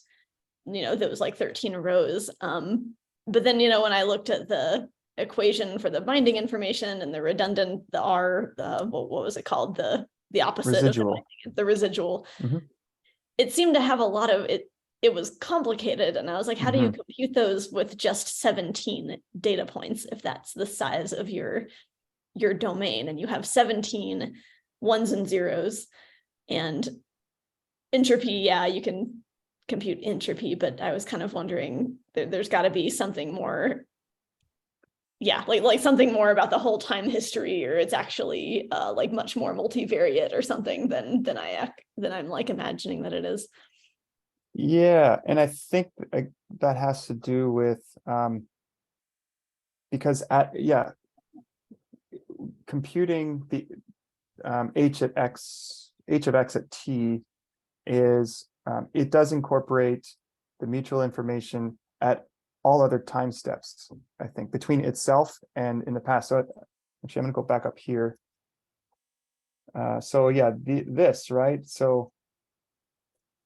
[SPEAKER 4] those like 13 rows. But then, when I looked at the equation for the binding information and the redundant, what was it called? The opposite
[SPEAKER 2] residual.
[SPEAKER 4] Of the residual. Mm-hmm. It seemed to have a lot of it. It was complicated, and I was like, how do you compute those with just 17 data points if that's the size of your domain, and you have 17 ones and zeros, and entropy, you can compute entropy, but I was kind of wondering, there's got to be something more, like something more about the whole time history, or it's actually like much more multivariate or something than I'm like imagining that it is.
[SPEAKER 2] Yeah, and I think that has to do with because computing the h of x at t is it does incorporate the mutual information at all other time steps, I think, between itself and in the past. So actually, I'm going to go back up here. So yeah, this, right? So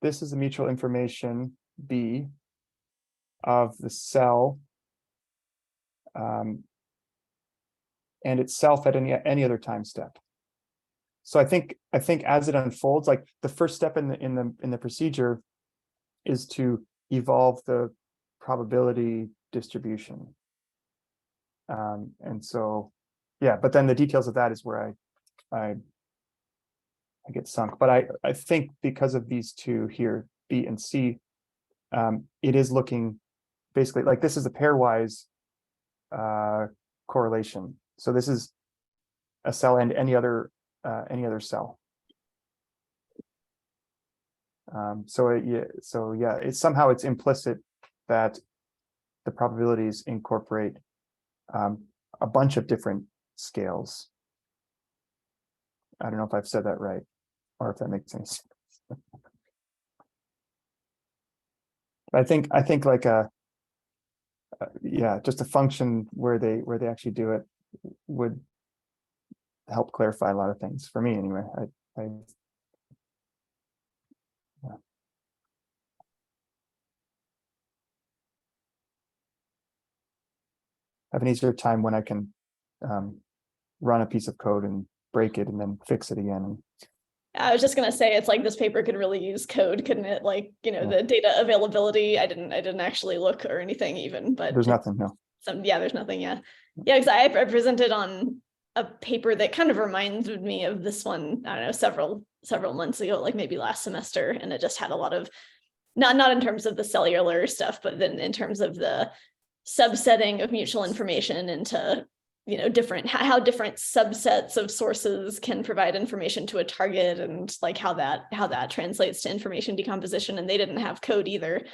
[SPEAKER 2] this is the mutual information B of the cell and itself at any other time step. So I think as it unfolds, like the first step in the procedure is to evolve the probability distribution. And so, yeah, but then the details of that is where I get sunk. But I think because of these two here, B and C, it is looking basically like this is a pairwise correlation. So this is a cell and any other cell. So yeah, it's somehow it's implicit that the probabilities incorporate a bunch of different scales. I don't know if I've said that right, or if that makes sense. I think like yeah, just a function where they actually do it would help clarify a lot of things for me anyway. Yeah. Have an easier time when I can run a piece of code and break it and then fix it again.
[SPEAKER 4] I was just gonna say, it's like this paper could really use code, couldn't it? Like,
[SPEAKER 2] Yeah.
[SPEAKER 4] the data availability. I didn't actually look or anything even, but
[SPEAKER 2] There's nothing, no.
[SPEAKER 4] There's nothing. Yeah, because I presented on a paper that kind of reminds me of this one. I don't know, several months ago, like maybe last semester, and it just had a lot of not in terms of the cellular stuff, but then in terms of the subsetting of mutual information into how different subsets of sources can provide information to a target, and like how that translates to information decomposition. And they didn't have code either.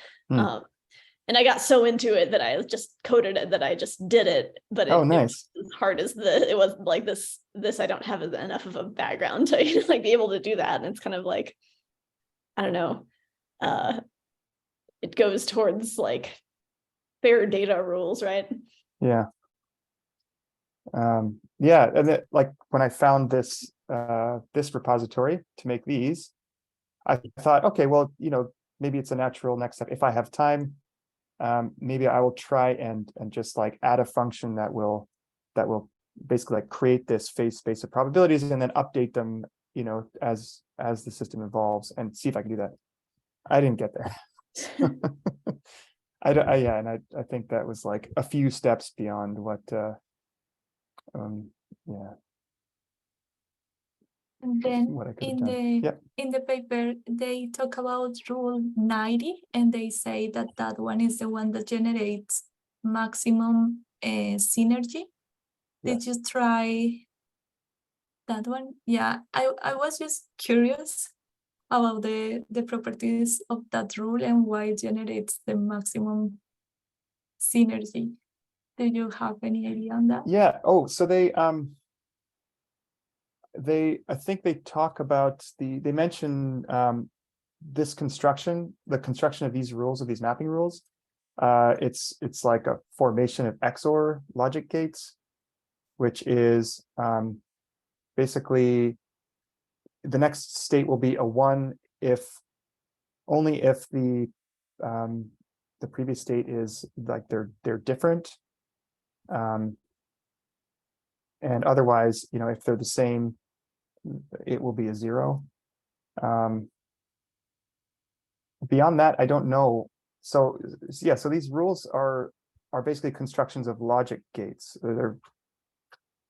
[SPEAKER 4] And I got so into it that I just coded it, that I just did it. But it
[SPEAKER 2] nice.
[SPEAKER 4] was as hard as it was like this I don't have enough of a background to like be able to do that. And it's kind of like, I don't know, it goes towards like fair data rules, right?
[SPEAKER 2] Yeah. Yeah, and like when I found this this repository to make these, I thought, okay, well, maybe it's a natural next step. If I have time, maybe I will try and just like add a function that will basically like create this phase space of probabilities and then update them, as the system evolves, and see if I can do that. I didn't get there. I think that was like a few steps beyond what yeah.
[SPEAKER 1] And then
[SPEAKER 2] What I could have
[SPEAKER 1] in
[SPEAKER 2] done.
[SPEAKER 1] in the paper, they talk about rule 90, and they say that one is the one that generates maximum synergy. Did you try that one? Yeah, I was just curious about the properties of that rule and why it generates the maximum synergy. Do you have any idea on that?
[SPEAKER 2] Yeah. Oh, so they I think they talk about they mention this construction, the construction of these rules, of these mapping rules. It's like a formation of XOR logic gates, which is basically the next state will be a 1 if only if the previous state is like they're different. And otherwise, if they're the same, it will be a 0. Beyond that, I don't know. So yeah, so these rules are basically constructions of logic gates. They're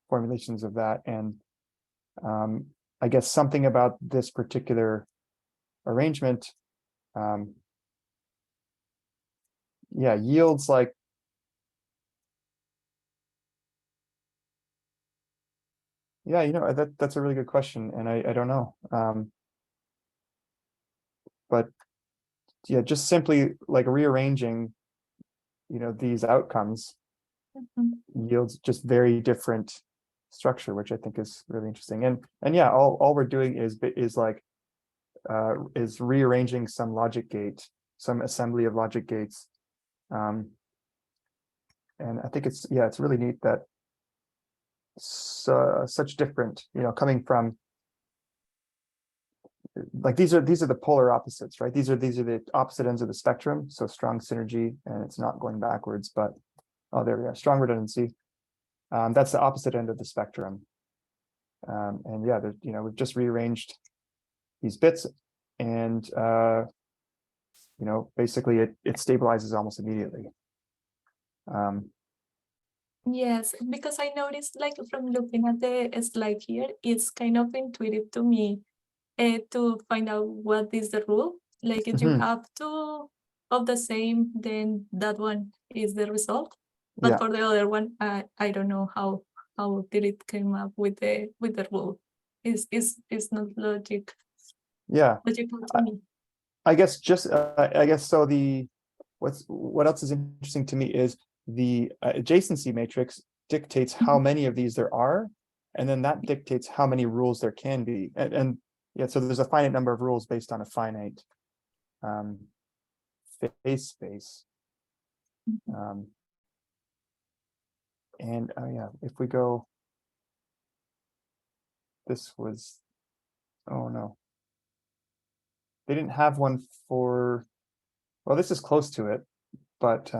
[SPEAKER 2] formulations of that, and I guess something about this particular arrangement, yeah, yields like. Yeah, that's a really good question, and I don't know. But yeah, just simply like rearranging, these outcomes yields just very different structure, which I think is really interesting. And yeah, all we're doing is rearranging some logic gate some assembly of logic gates. And I think it's really neat that such different, coming from, like, these are the polar opposites, right? These are the opposite ends of the spectrum. So strong synergy, and it's not going backwards, but there we are, strong redundancy. That's the opposite end of the spectrum. And yeah, we've just rearranged these bits, and basically it stabilizes almost immediately.
[SPEAKER 1] Yes, because I noticed, like, from looking at the slide here, it's kind of intuitive to me to find out what is the rule. Like, if you have two of the same, then that one is the result. But
[SPEAKER 2] Yeah.
[SPEAKER 1] for the other one, I don't know how did it come up with the rule. It's not logical to me.
[SPEAKER 2] I guess so. What else is interesting to me is the adjacency matrix dictates how many of these there are, and then that dictates how many rules there can be. And yeah, so there's a finite number of rules based on a finite phase space. And yeah, if we go, oh no, they didn't have one for, well, this is close to it, but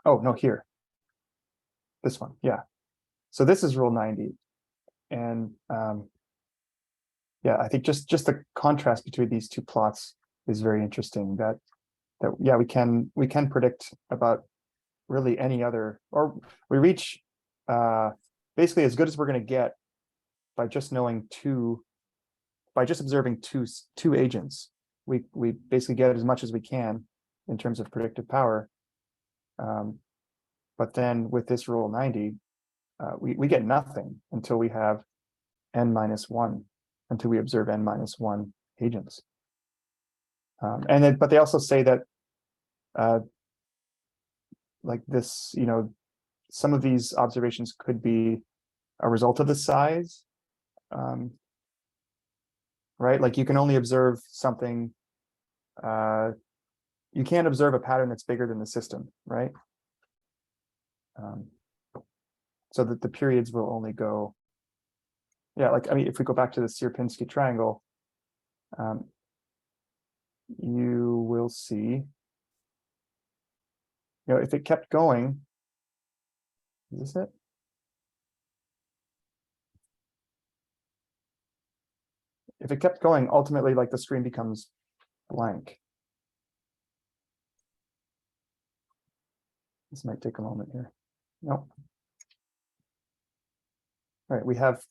[SPEAKER 2] oh no, here, this one, yeah. So this is rule 90, and yeah, I think just the contrast between these two plots is very interesting. That yeah, we can predict about really any other, or we reach basically as good as we're going to get by just knowing by just observing two agents. We basically get as much as we can in terms of predictive power. But then with this rule 90, we get nothing until we have n-1, until we observe n-1 agents. But they also say that like this, some of these observations could be a result of the size, right? Like you can only observe something, you can't observe a pattern that's bigger than the system, right? So that the periods will only go, yeah, like, I mean, if we go back to the Sierpinski triangle, you will see, if it kept going, is this it? If it kept going, ultimately, like, the screen becomes blank. This might take a moment here. Nope. All right, we have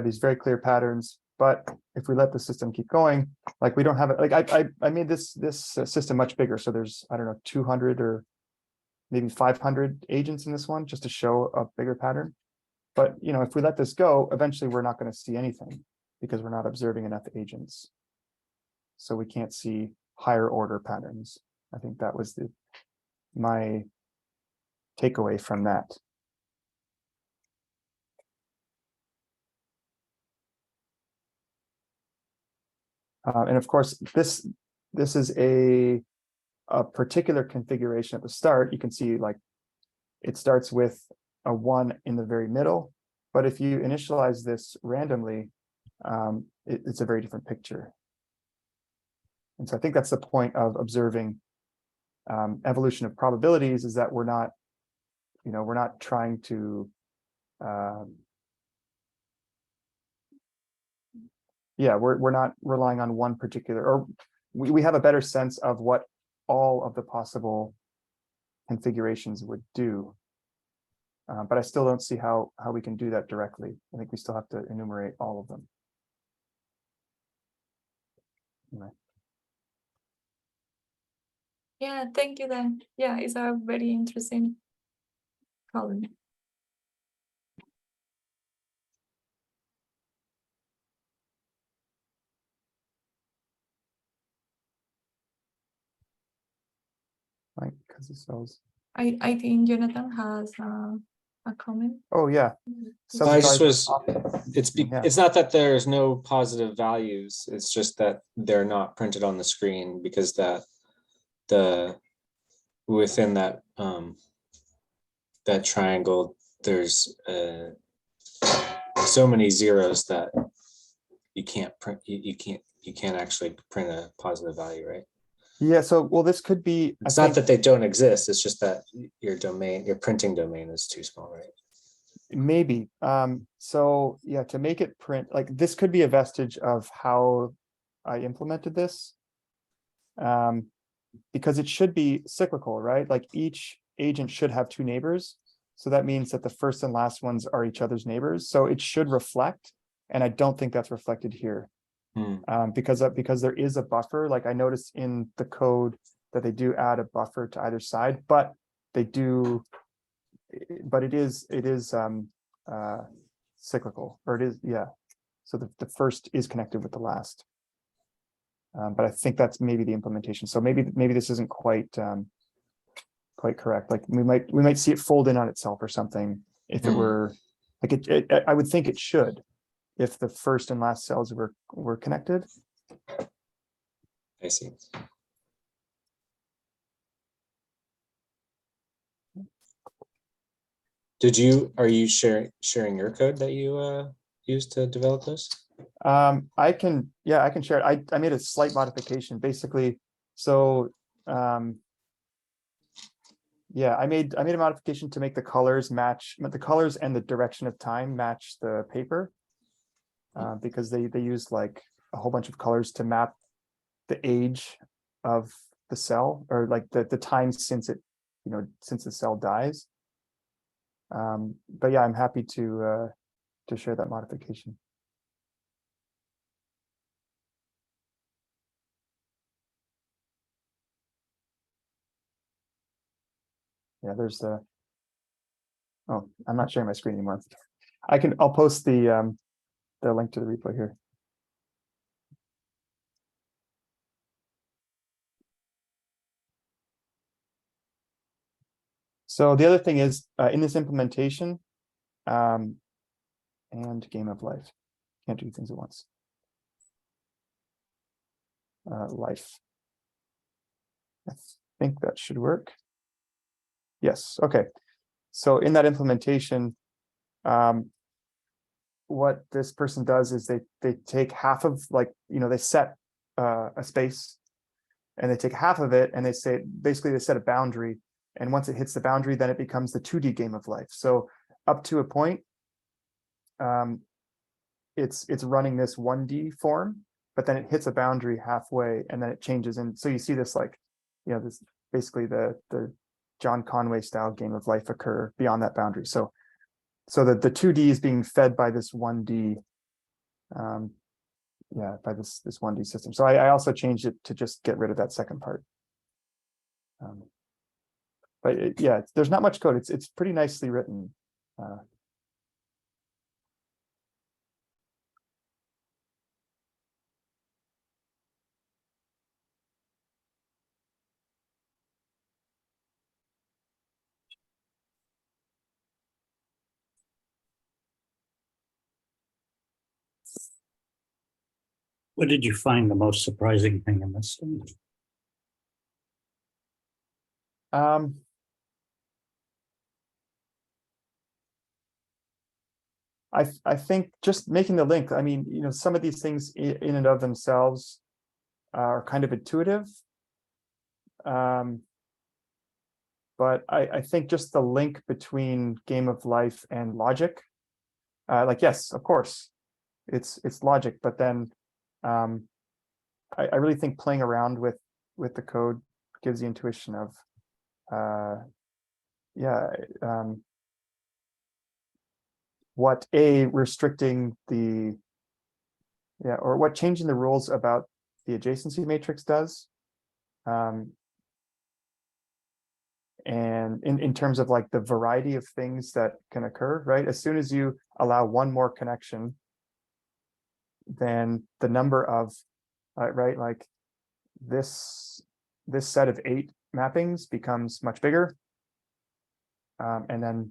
[SPEAKER 2] these very clear patterns, but if we let the system keep going, like, we don't have it. Like, I made this system much bigger, so there's, I don't know, 200 or maybe 500 agents in this one, just to show a bigger pattern. But if we let this go, eventually we're not going to see anything because we're not observing enough agents. So we can't see higher order patterns. I think that was my takeaway from that. And of course, this is a particular configuration at the start. You can see, like, it starts with a 1 in the very middle, but if you initialize this randomly, it's a very different picture. And so I think that's the point of observing evolution of probabilities, is that we're not trying to we're not relying on one particular, or we have a better sense of what all of the possible configurations would do. But I still don't see how we can do that directly. I think we still have to enumerate all of them. Anyway.
[SPEAKER 1] Yeah, thank you then. Yeah, it's a very interesting problem.
[SPEAKER 2] Like, because it sells.
[SPEAKER 1] I think Jonathan has a comment?
[SPEAKER 2] Oh, yeah.
[SPEAKER 5] So I just
[SPEAKER 2] Substars are
[SPEAKER 5] was,
[SPEAKER 2] often- yeah.
[SPEAKER 5] it's not that there's no positive values, it's just that they're not printed on the screen because within that triangle, there's so many zeros that you can't print, you can't actually print a positive value, right?
[SPEAKER 2] Yeah, so, well, this could be,
[SPEAKER 5] It's
[SPEAKER 2] I
[SPEAKER 5] not
[SPEAKER 2] think,
[SPEAKER 5] that they don't exist, it's just that your printing domain is too small, right?
[SPEAKER 2] maybe. So yeah, to make it print, like this could be a vestige of how I implemented this. Because it should be cyclical, right? Like each agent should have two neighbors. So that means that the first and last ones are each other's neighbors. So it should reflect. And I don't think that's reflected here. Because there is a buffer. Like I noticed in the code that they do add a buffer to either side, but they do, but it is cyclical, or it is, yeah. So the first is connected with the last. But I think that's maybe the implementation. So maybe this isn't quite correct. Like we might see it fold in on itself or something if it were like it. I would think it should, if the first and last cells were connected.
[SPEAKER 5] I see. Are you sharing your code that you used to develop this?
[SPEAKER 2] I can share it. I made a slight modification basically. So yeah, I made a modification to make the colors match, the colors and the direction of time match the paper, because they used like a whole bunch of colors to map the age of the cell, or like the time since it, since the cell dies. But yeah, I'm happy to share that modification. Yeah, there's the. Oh, I'm not sharing my screen anymore. I'll post the link to the replay here. So the other thing is in this implementation, and game of life. Can't do things at once. Life. I think that should work. Yes, okay. So in that implementation, what this person does is they take half of, like, they set a space, and they take half of it and they say, basically they set a boundary. And once it hits the boundary, then it becomes the 2D game of life. So up to a point, it's running this 1D form, but then it hits a boundary halfway and then it changes. And so you see this, like, this basically the John Conway style game of life occur beyond that boundary. So that the 2D is being fed by this 1D, by this 1D system. So I also changed it to just get rid of that second part. But there's not much code. It's pretty nicely written.
[SPEAKER 3] What did you find the most surprising thing in this thing?
[SPEAKER 2] I think just making the link. I mean, some of these things in and of themselves are kind of intuitive. But I think just the link between game of life and logic, like, yes, of course, it's logic, but then I really think playing around with the code gives the intuition of what restricting the or what changing the rules about the adjacency matrix does, and in terms of like the variety of things that can occur, right? As soon as you allow one more connection, then the number of right, like this set of 8 mappings becomes much bigger, and then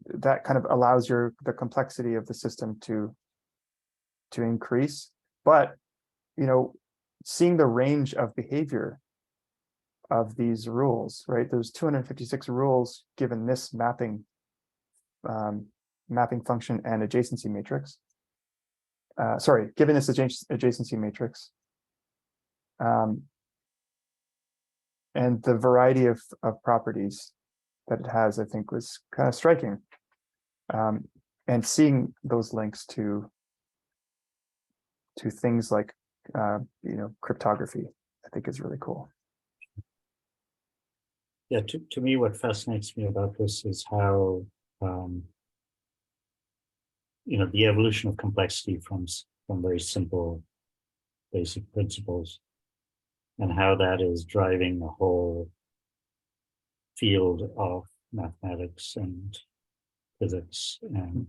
[SPEAKER 2] that kind of allows the complexity of the system to increase. But, seeing the range of behavior of these rules, right? There's 256 rules given this mapping function and adjacency matrix. Given this adjacency matrix. And the variety of properties that it has, I think, was kind of striking. And seeing those links to things like cryptography, I think is really cool.
[SPEAKER 3] Yeah, to me, what fascinates me about this is how the evolution of complexity from very simple basic principles, and how that is driving the whole field of mathematics and physics and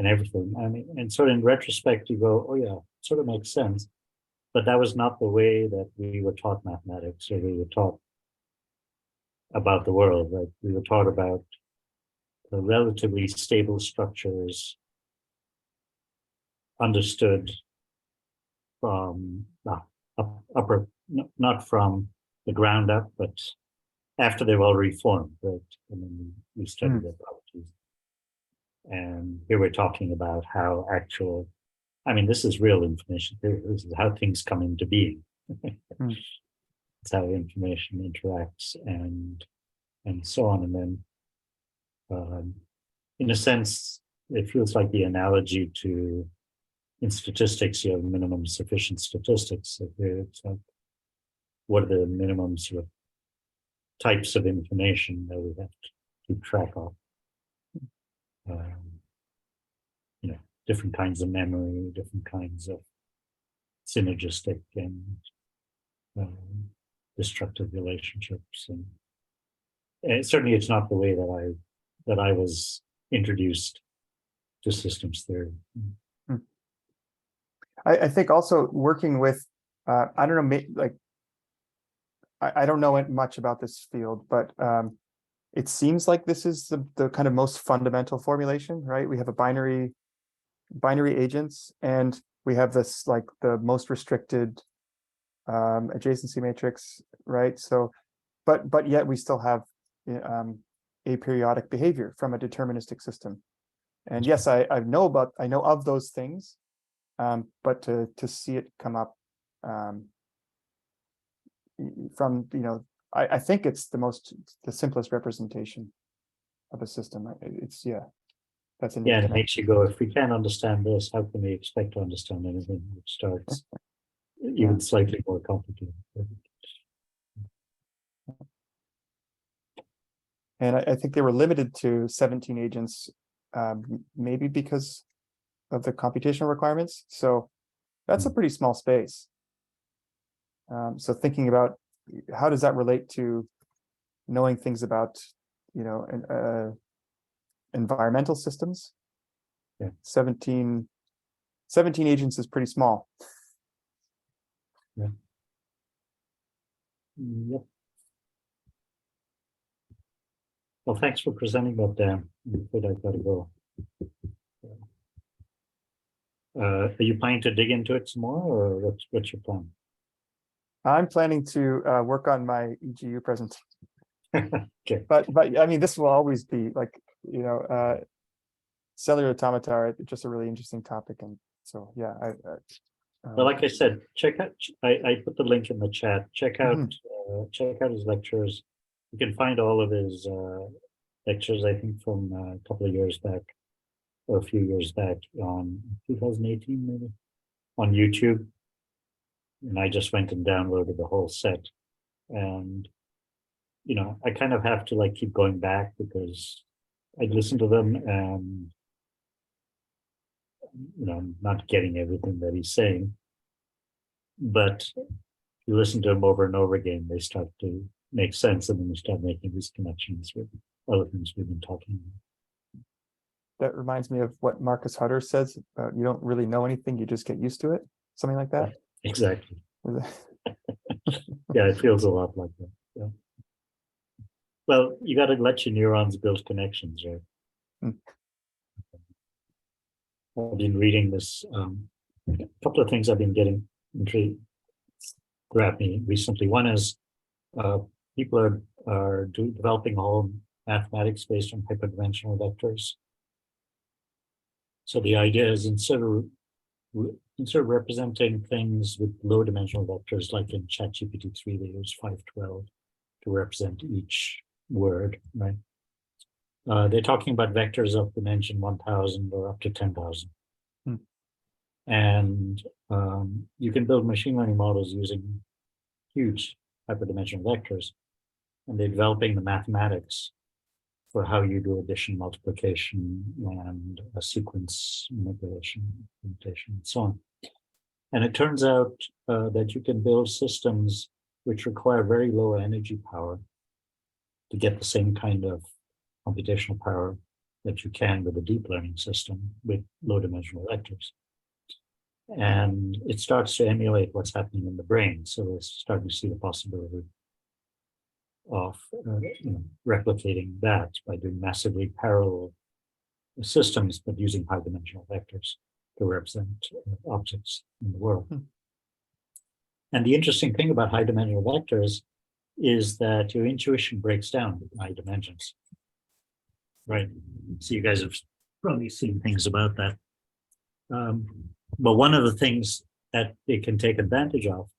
[SPEAKER 3] everything. I mean, and so in retrospect, you go, oh yeah, it sort of makes sense. But that was not the way that we were taught mathematics, or we were taught about the world. Right? We were taught about the relatively stable structures understood from not from the ground up, but after they've already formed, right? And then we study their properties. And here we're talking about how this is real information theory. This is how things come into being. It's how information interacts and so on. And then, in a sense, it feels like the analogy to, in statistics, you have minimum sufficient statistics. It's like, what are the minimum sort of types of information that we have to keep track of? Different kinds of memory, different kinds of synergistic and destructive relationships, and certainly it's not the way that I was introduced to systems theory.
[SPEAKER 2] I think also working with, I don't know, like, I don't know much about this field, but it seems like this is the kind of most fundamental formulation, right? We have a binary agents, and we have this, like, the most restricted adjacency matrix, right? So, but yet we still have aperiodic behavior from a deterministic system. And yes, I know of those things, but to see it come up from, I think it's the simplest representation of a system. It's that's an
[SPEAKER 3] it makes you go, if we can't understand this, how can we expect to understand anything which starts even slightly more complicated?
[SPEAKER 2] And I think they were limited to 17 agents, maybe because of the computational requirements. So that's a pretty small space. So thinking about how does that relate to knowing things about, environmental systems?
[SPEAKER 3] Yeah.
[SPEAKER 2] 17 agents is pretty small.
[SPEAKER 3] Yeah. Yep. Well, thanks for presenting that, Dan. But I've got to go. Are you planning to dig into it some more, or what's your plan?
[SPEAKER 2] I'm planning to work on my EGU presentation.
[SPEAKER 3] Okay.
[SPEAKER 2] But I mean, this will always be like, cellular automata are just a really interesting topic, and so yeah.
[SPEAKER 3] Well, like I said, check out. I put the link in the chat. Check out his lectures. You can find all of his lectures, I think, from a couple of years back, or a few years back, on 2018 maybe, on YouTube. And I just went and downloaded the whole set, and I kind of have to keep going back, because I'd listen to them and I'm not getting everything that he's saying, but you listen to them over and over again, they start to make sense, and then you start making these connections with other things we've been talking about.
[SPEAKER 2] That reminds me of what Marcus Hutter says about, you don't really know anything, you just get used to it, something like that.
[SPEAKER 3] Exactly. Yeah, it feels a lot like that. Yeah. Well, you got to let your neurons build connections, right?
[SPEAKER 2] Hmm.
[SPEAKER 3] I've been reading this, a couple of things I've been getting intrigued, grabbed me recently. One is people are developing a whole mathematics based on hyperdimensional vectors. So the idea is instead of representing things with low dimensional vectors, like in ChatGPT 3, they use 512 to represent each word, right? They're talking about vectors of dimension 1000 or up to 10,000.
[SPEAKER 2] Hmm.
[SPEAKER 3] And you can build machine learning models using huge hyperdimensional vectors. And they're developing the mathematics for how you do addition, multiplication, and a sequence manipulation, implementation, and so on. And it turns out that you can build systems which require very low energy power to get the same kind of computational power that you can with a deep learning system with low dimensional vectors. And it starts to emulate what's happening in the brain. So we're starting to see the possibility of replicating that by doing massively parallel systems, but using high dimensional vectors to represent objects in the world.
[SPEAKER 2] Hmm.
[SPEAKER 3] And the interesting thing about high dimensional vectors is that your intuition breaks down with high dimensions, right? So you guys have probably seen things about that. But one of the things that they can take advantage of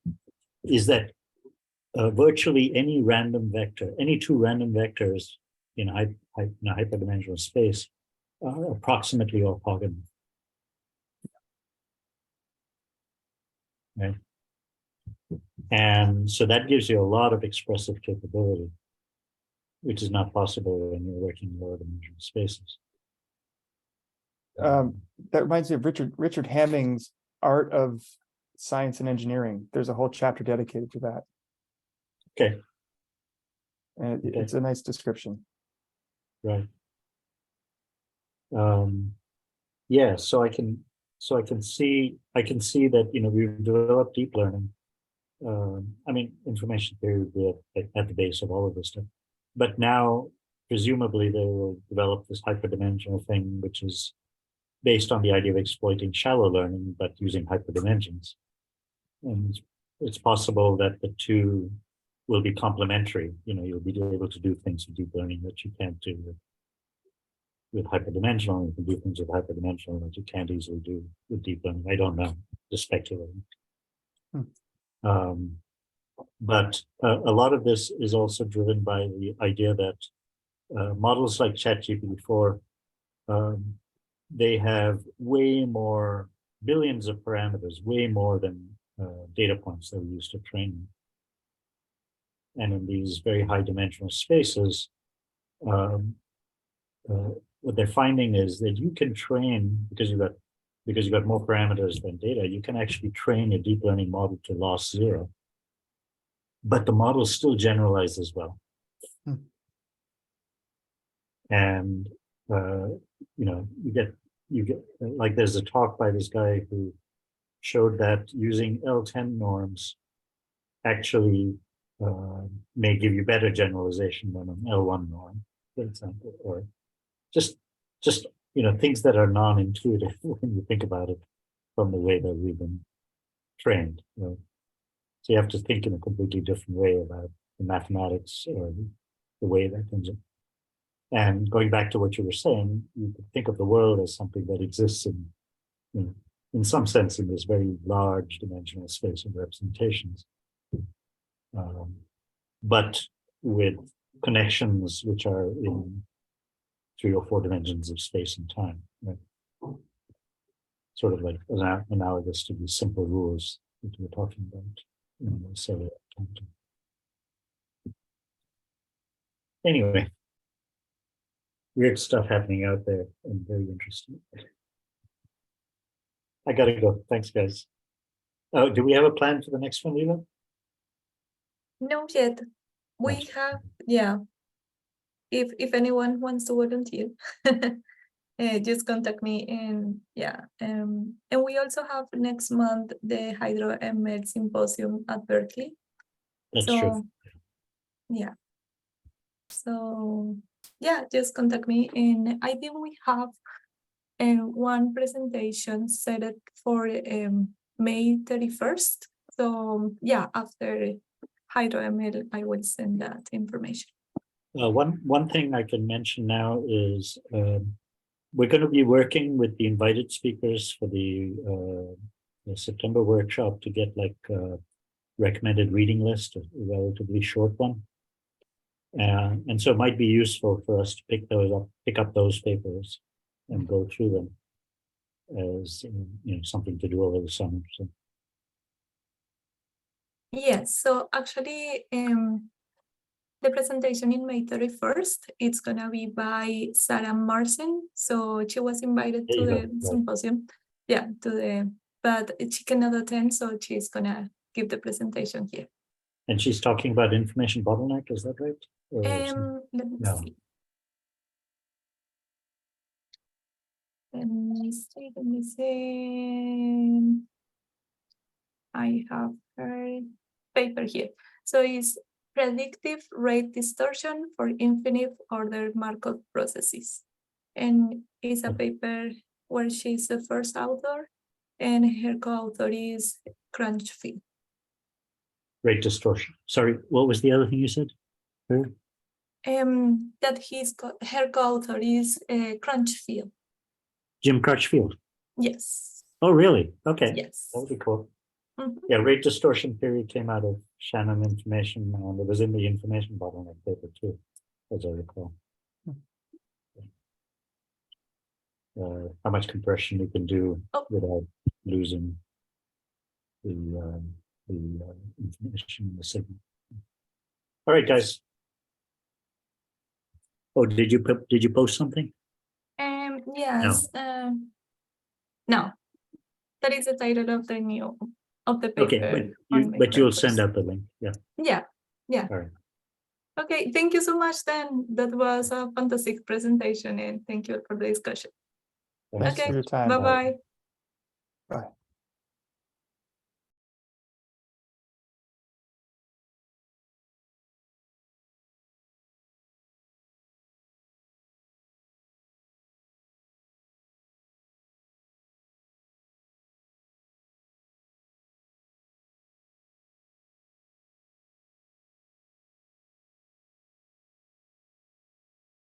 [SPEAKER 3] is that virtually any random vector, any two random vectors in a hyperdimensional space are approximately orthogonal. Right? And so that gives you a lot of expressive capability, which is not possible when you're working in lower dimensional spaces.
[SPEAKER 2] That reminds me of Richard Hamming's Art of Science and Engineering. There's a whole chapter dedicated to that.
[SPEAKER 3] Okay.
[SPEAKER 2] And it's a nice description.
[SPEAKER 3] Right. Yeah, so I can see that we've developed deep learning. I mean, information theory would be at the base of all of this stuff. But now, presumably, they will develop this hyperdimensional thing, which is based on the idea of exploiting shallow learning, but using hyperdimensions. And it's possible that the two will be complementary. You'll be able to do things with deep learning that you can't do with hyperdimensional. You can do things with hyperdimensional that you can't easily do with deep learning. I don't know, just speculating. But a lot of this is also driven by the idea that models like ChatGPT-4, they have way more, billions of parameters, way more than data points that we use to train them. And in these very high dimensional spaces, what they're finding is that you can train, because you've got more parameters than data, you can actually train a deep learning model to loss zero, but the model still generalizes well. And you get like, there's a talk by this guy who showed that using L10 norms actually may give you better generalization than an L1 norm, for example, or just things that are non-intuitive when you think about it from the way that we've been trained. So you have to think in a completely different way about the mathematics or the way that things are. And going back to what you were saying, you could think of the world as something that exists in some sense in this very large dimensional space of representations, but with connections which are in 3 or 4 dimensions of space and time, right? Sort of like analogous to the simple rules that we're talking about in the cellular automata. Anyway, weird stuff happening out there and very interesting. I gotta go. Thanks, guys. Oh, do we have a plan for the next one, Leila?
[SPEAKER 1] No, yet. We have, yeah. If anyone wants to volunteer, just contact me, and yeah. And we also have next month the Hydro Emerge Symposium at Berkeley.
[SPEAKER 3] That's true.
[SPEAKER 1] Yeah. So yeah, just contact me. And I think we have one presentation set it for May 31st. So yeah, after HydroML, I will send that information.
[SPEAKER 3] One thing I can mention now is we're going to be working with the invited speakers for the September workshop to get like a recommended reading list, a relatively short one. And so it might be useful for us to pick up those papers and go through them as something to do over the summer. So.
[SPEAKER 1] Yes, so actually the presentation in May 31st, it's gonna be by Sarah Marcin. So she was invited to the symposium. Yeah, but she cannot attend, so she's gonna give the presentation here.
[SPEAKER 3] And she's talking about information bottleneck, is that right?
[SPEAKER 1] Let me see. Let me see. I have her paper here. So it's predictive rate distortion for infinite order Markov processes. And it's a paper where she's the first author and her co-author is Crunchfield.
[SPEAKER 3] Rate distortion. Sorry, what was the other thing you said?
[SPEAKER 1] That her co-author is Crunchfield.
[SPEAKER 3] Jim Crutchfield.
[SPEAKER 1] Yes.
[SPEAKER 3] Oh, really? Okay.
[SPEAKER 1] Yes.
[SPEAKER 3] That would be cool.
[SPEAKER 1] Mm-hmm.
[SPEAKER 3] Yeah, rate distortion theory came out of Shannon Information, and it was in the information bottleneck paper too, as I recall. How much compression you can do without losing the information in the signal. All right, guys. Oh, did you post something?
[SPEAKER 1] Yes. No, that is the title of the paper.
[SPEAKER 3] Okay, but you'll send out the link. Yeah.
[SPEAKER 1] Yeah.
[SPEAKER 3] All right.
[SPEAKER 1] Okay, thank you so much then. That was a fantastic presentation and thank you for the discussion.
[SPEAKER 2] Thanks for your time.
[SPEAKER 1] Bye-bye.
[SPEAKER 2] Bye.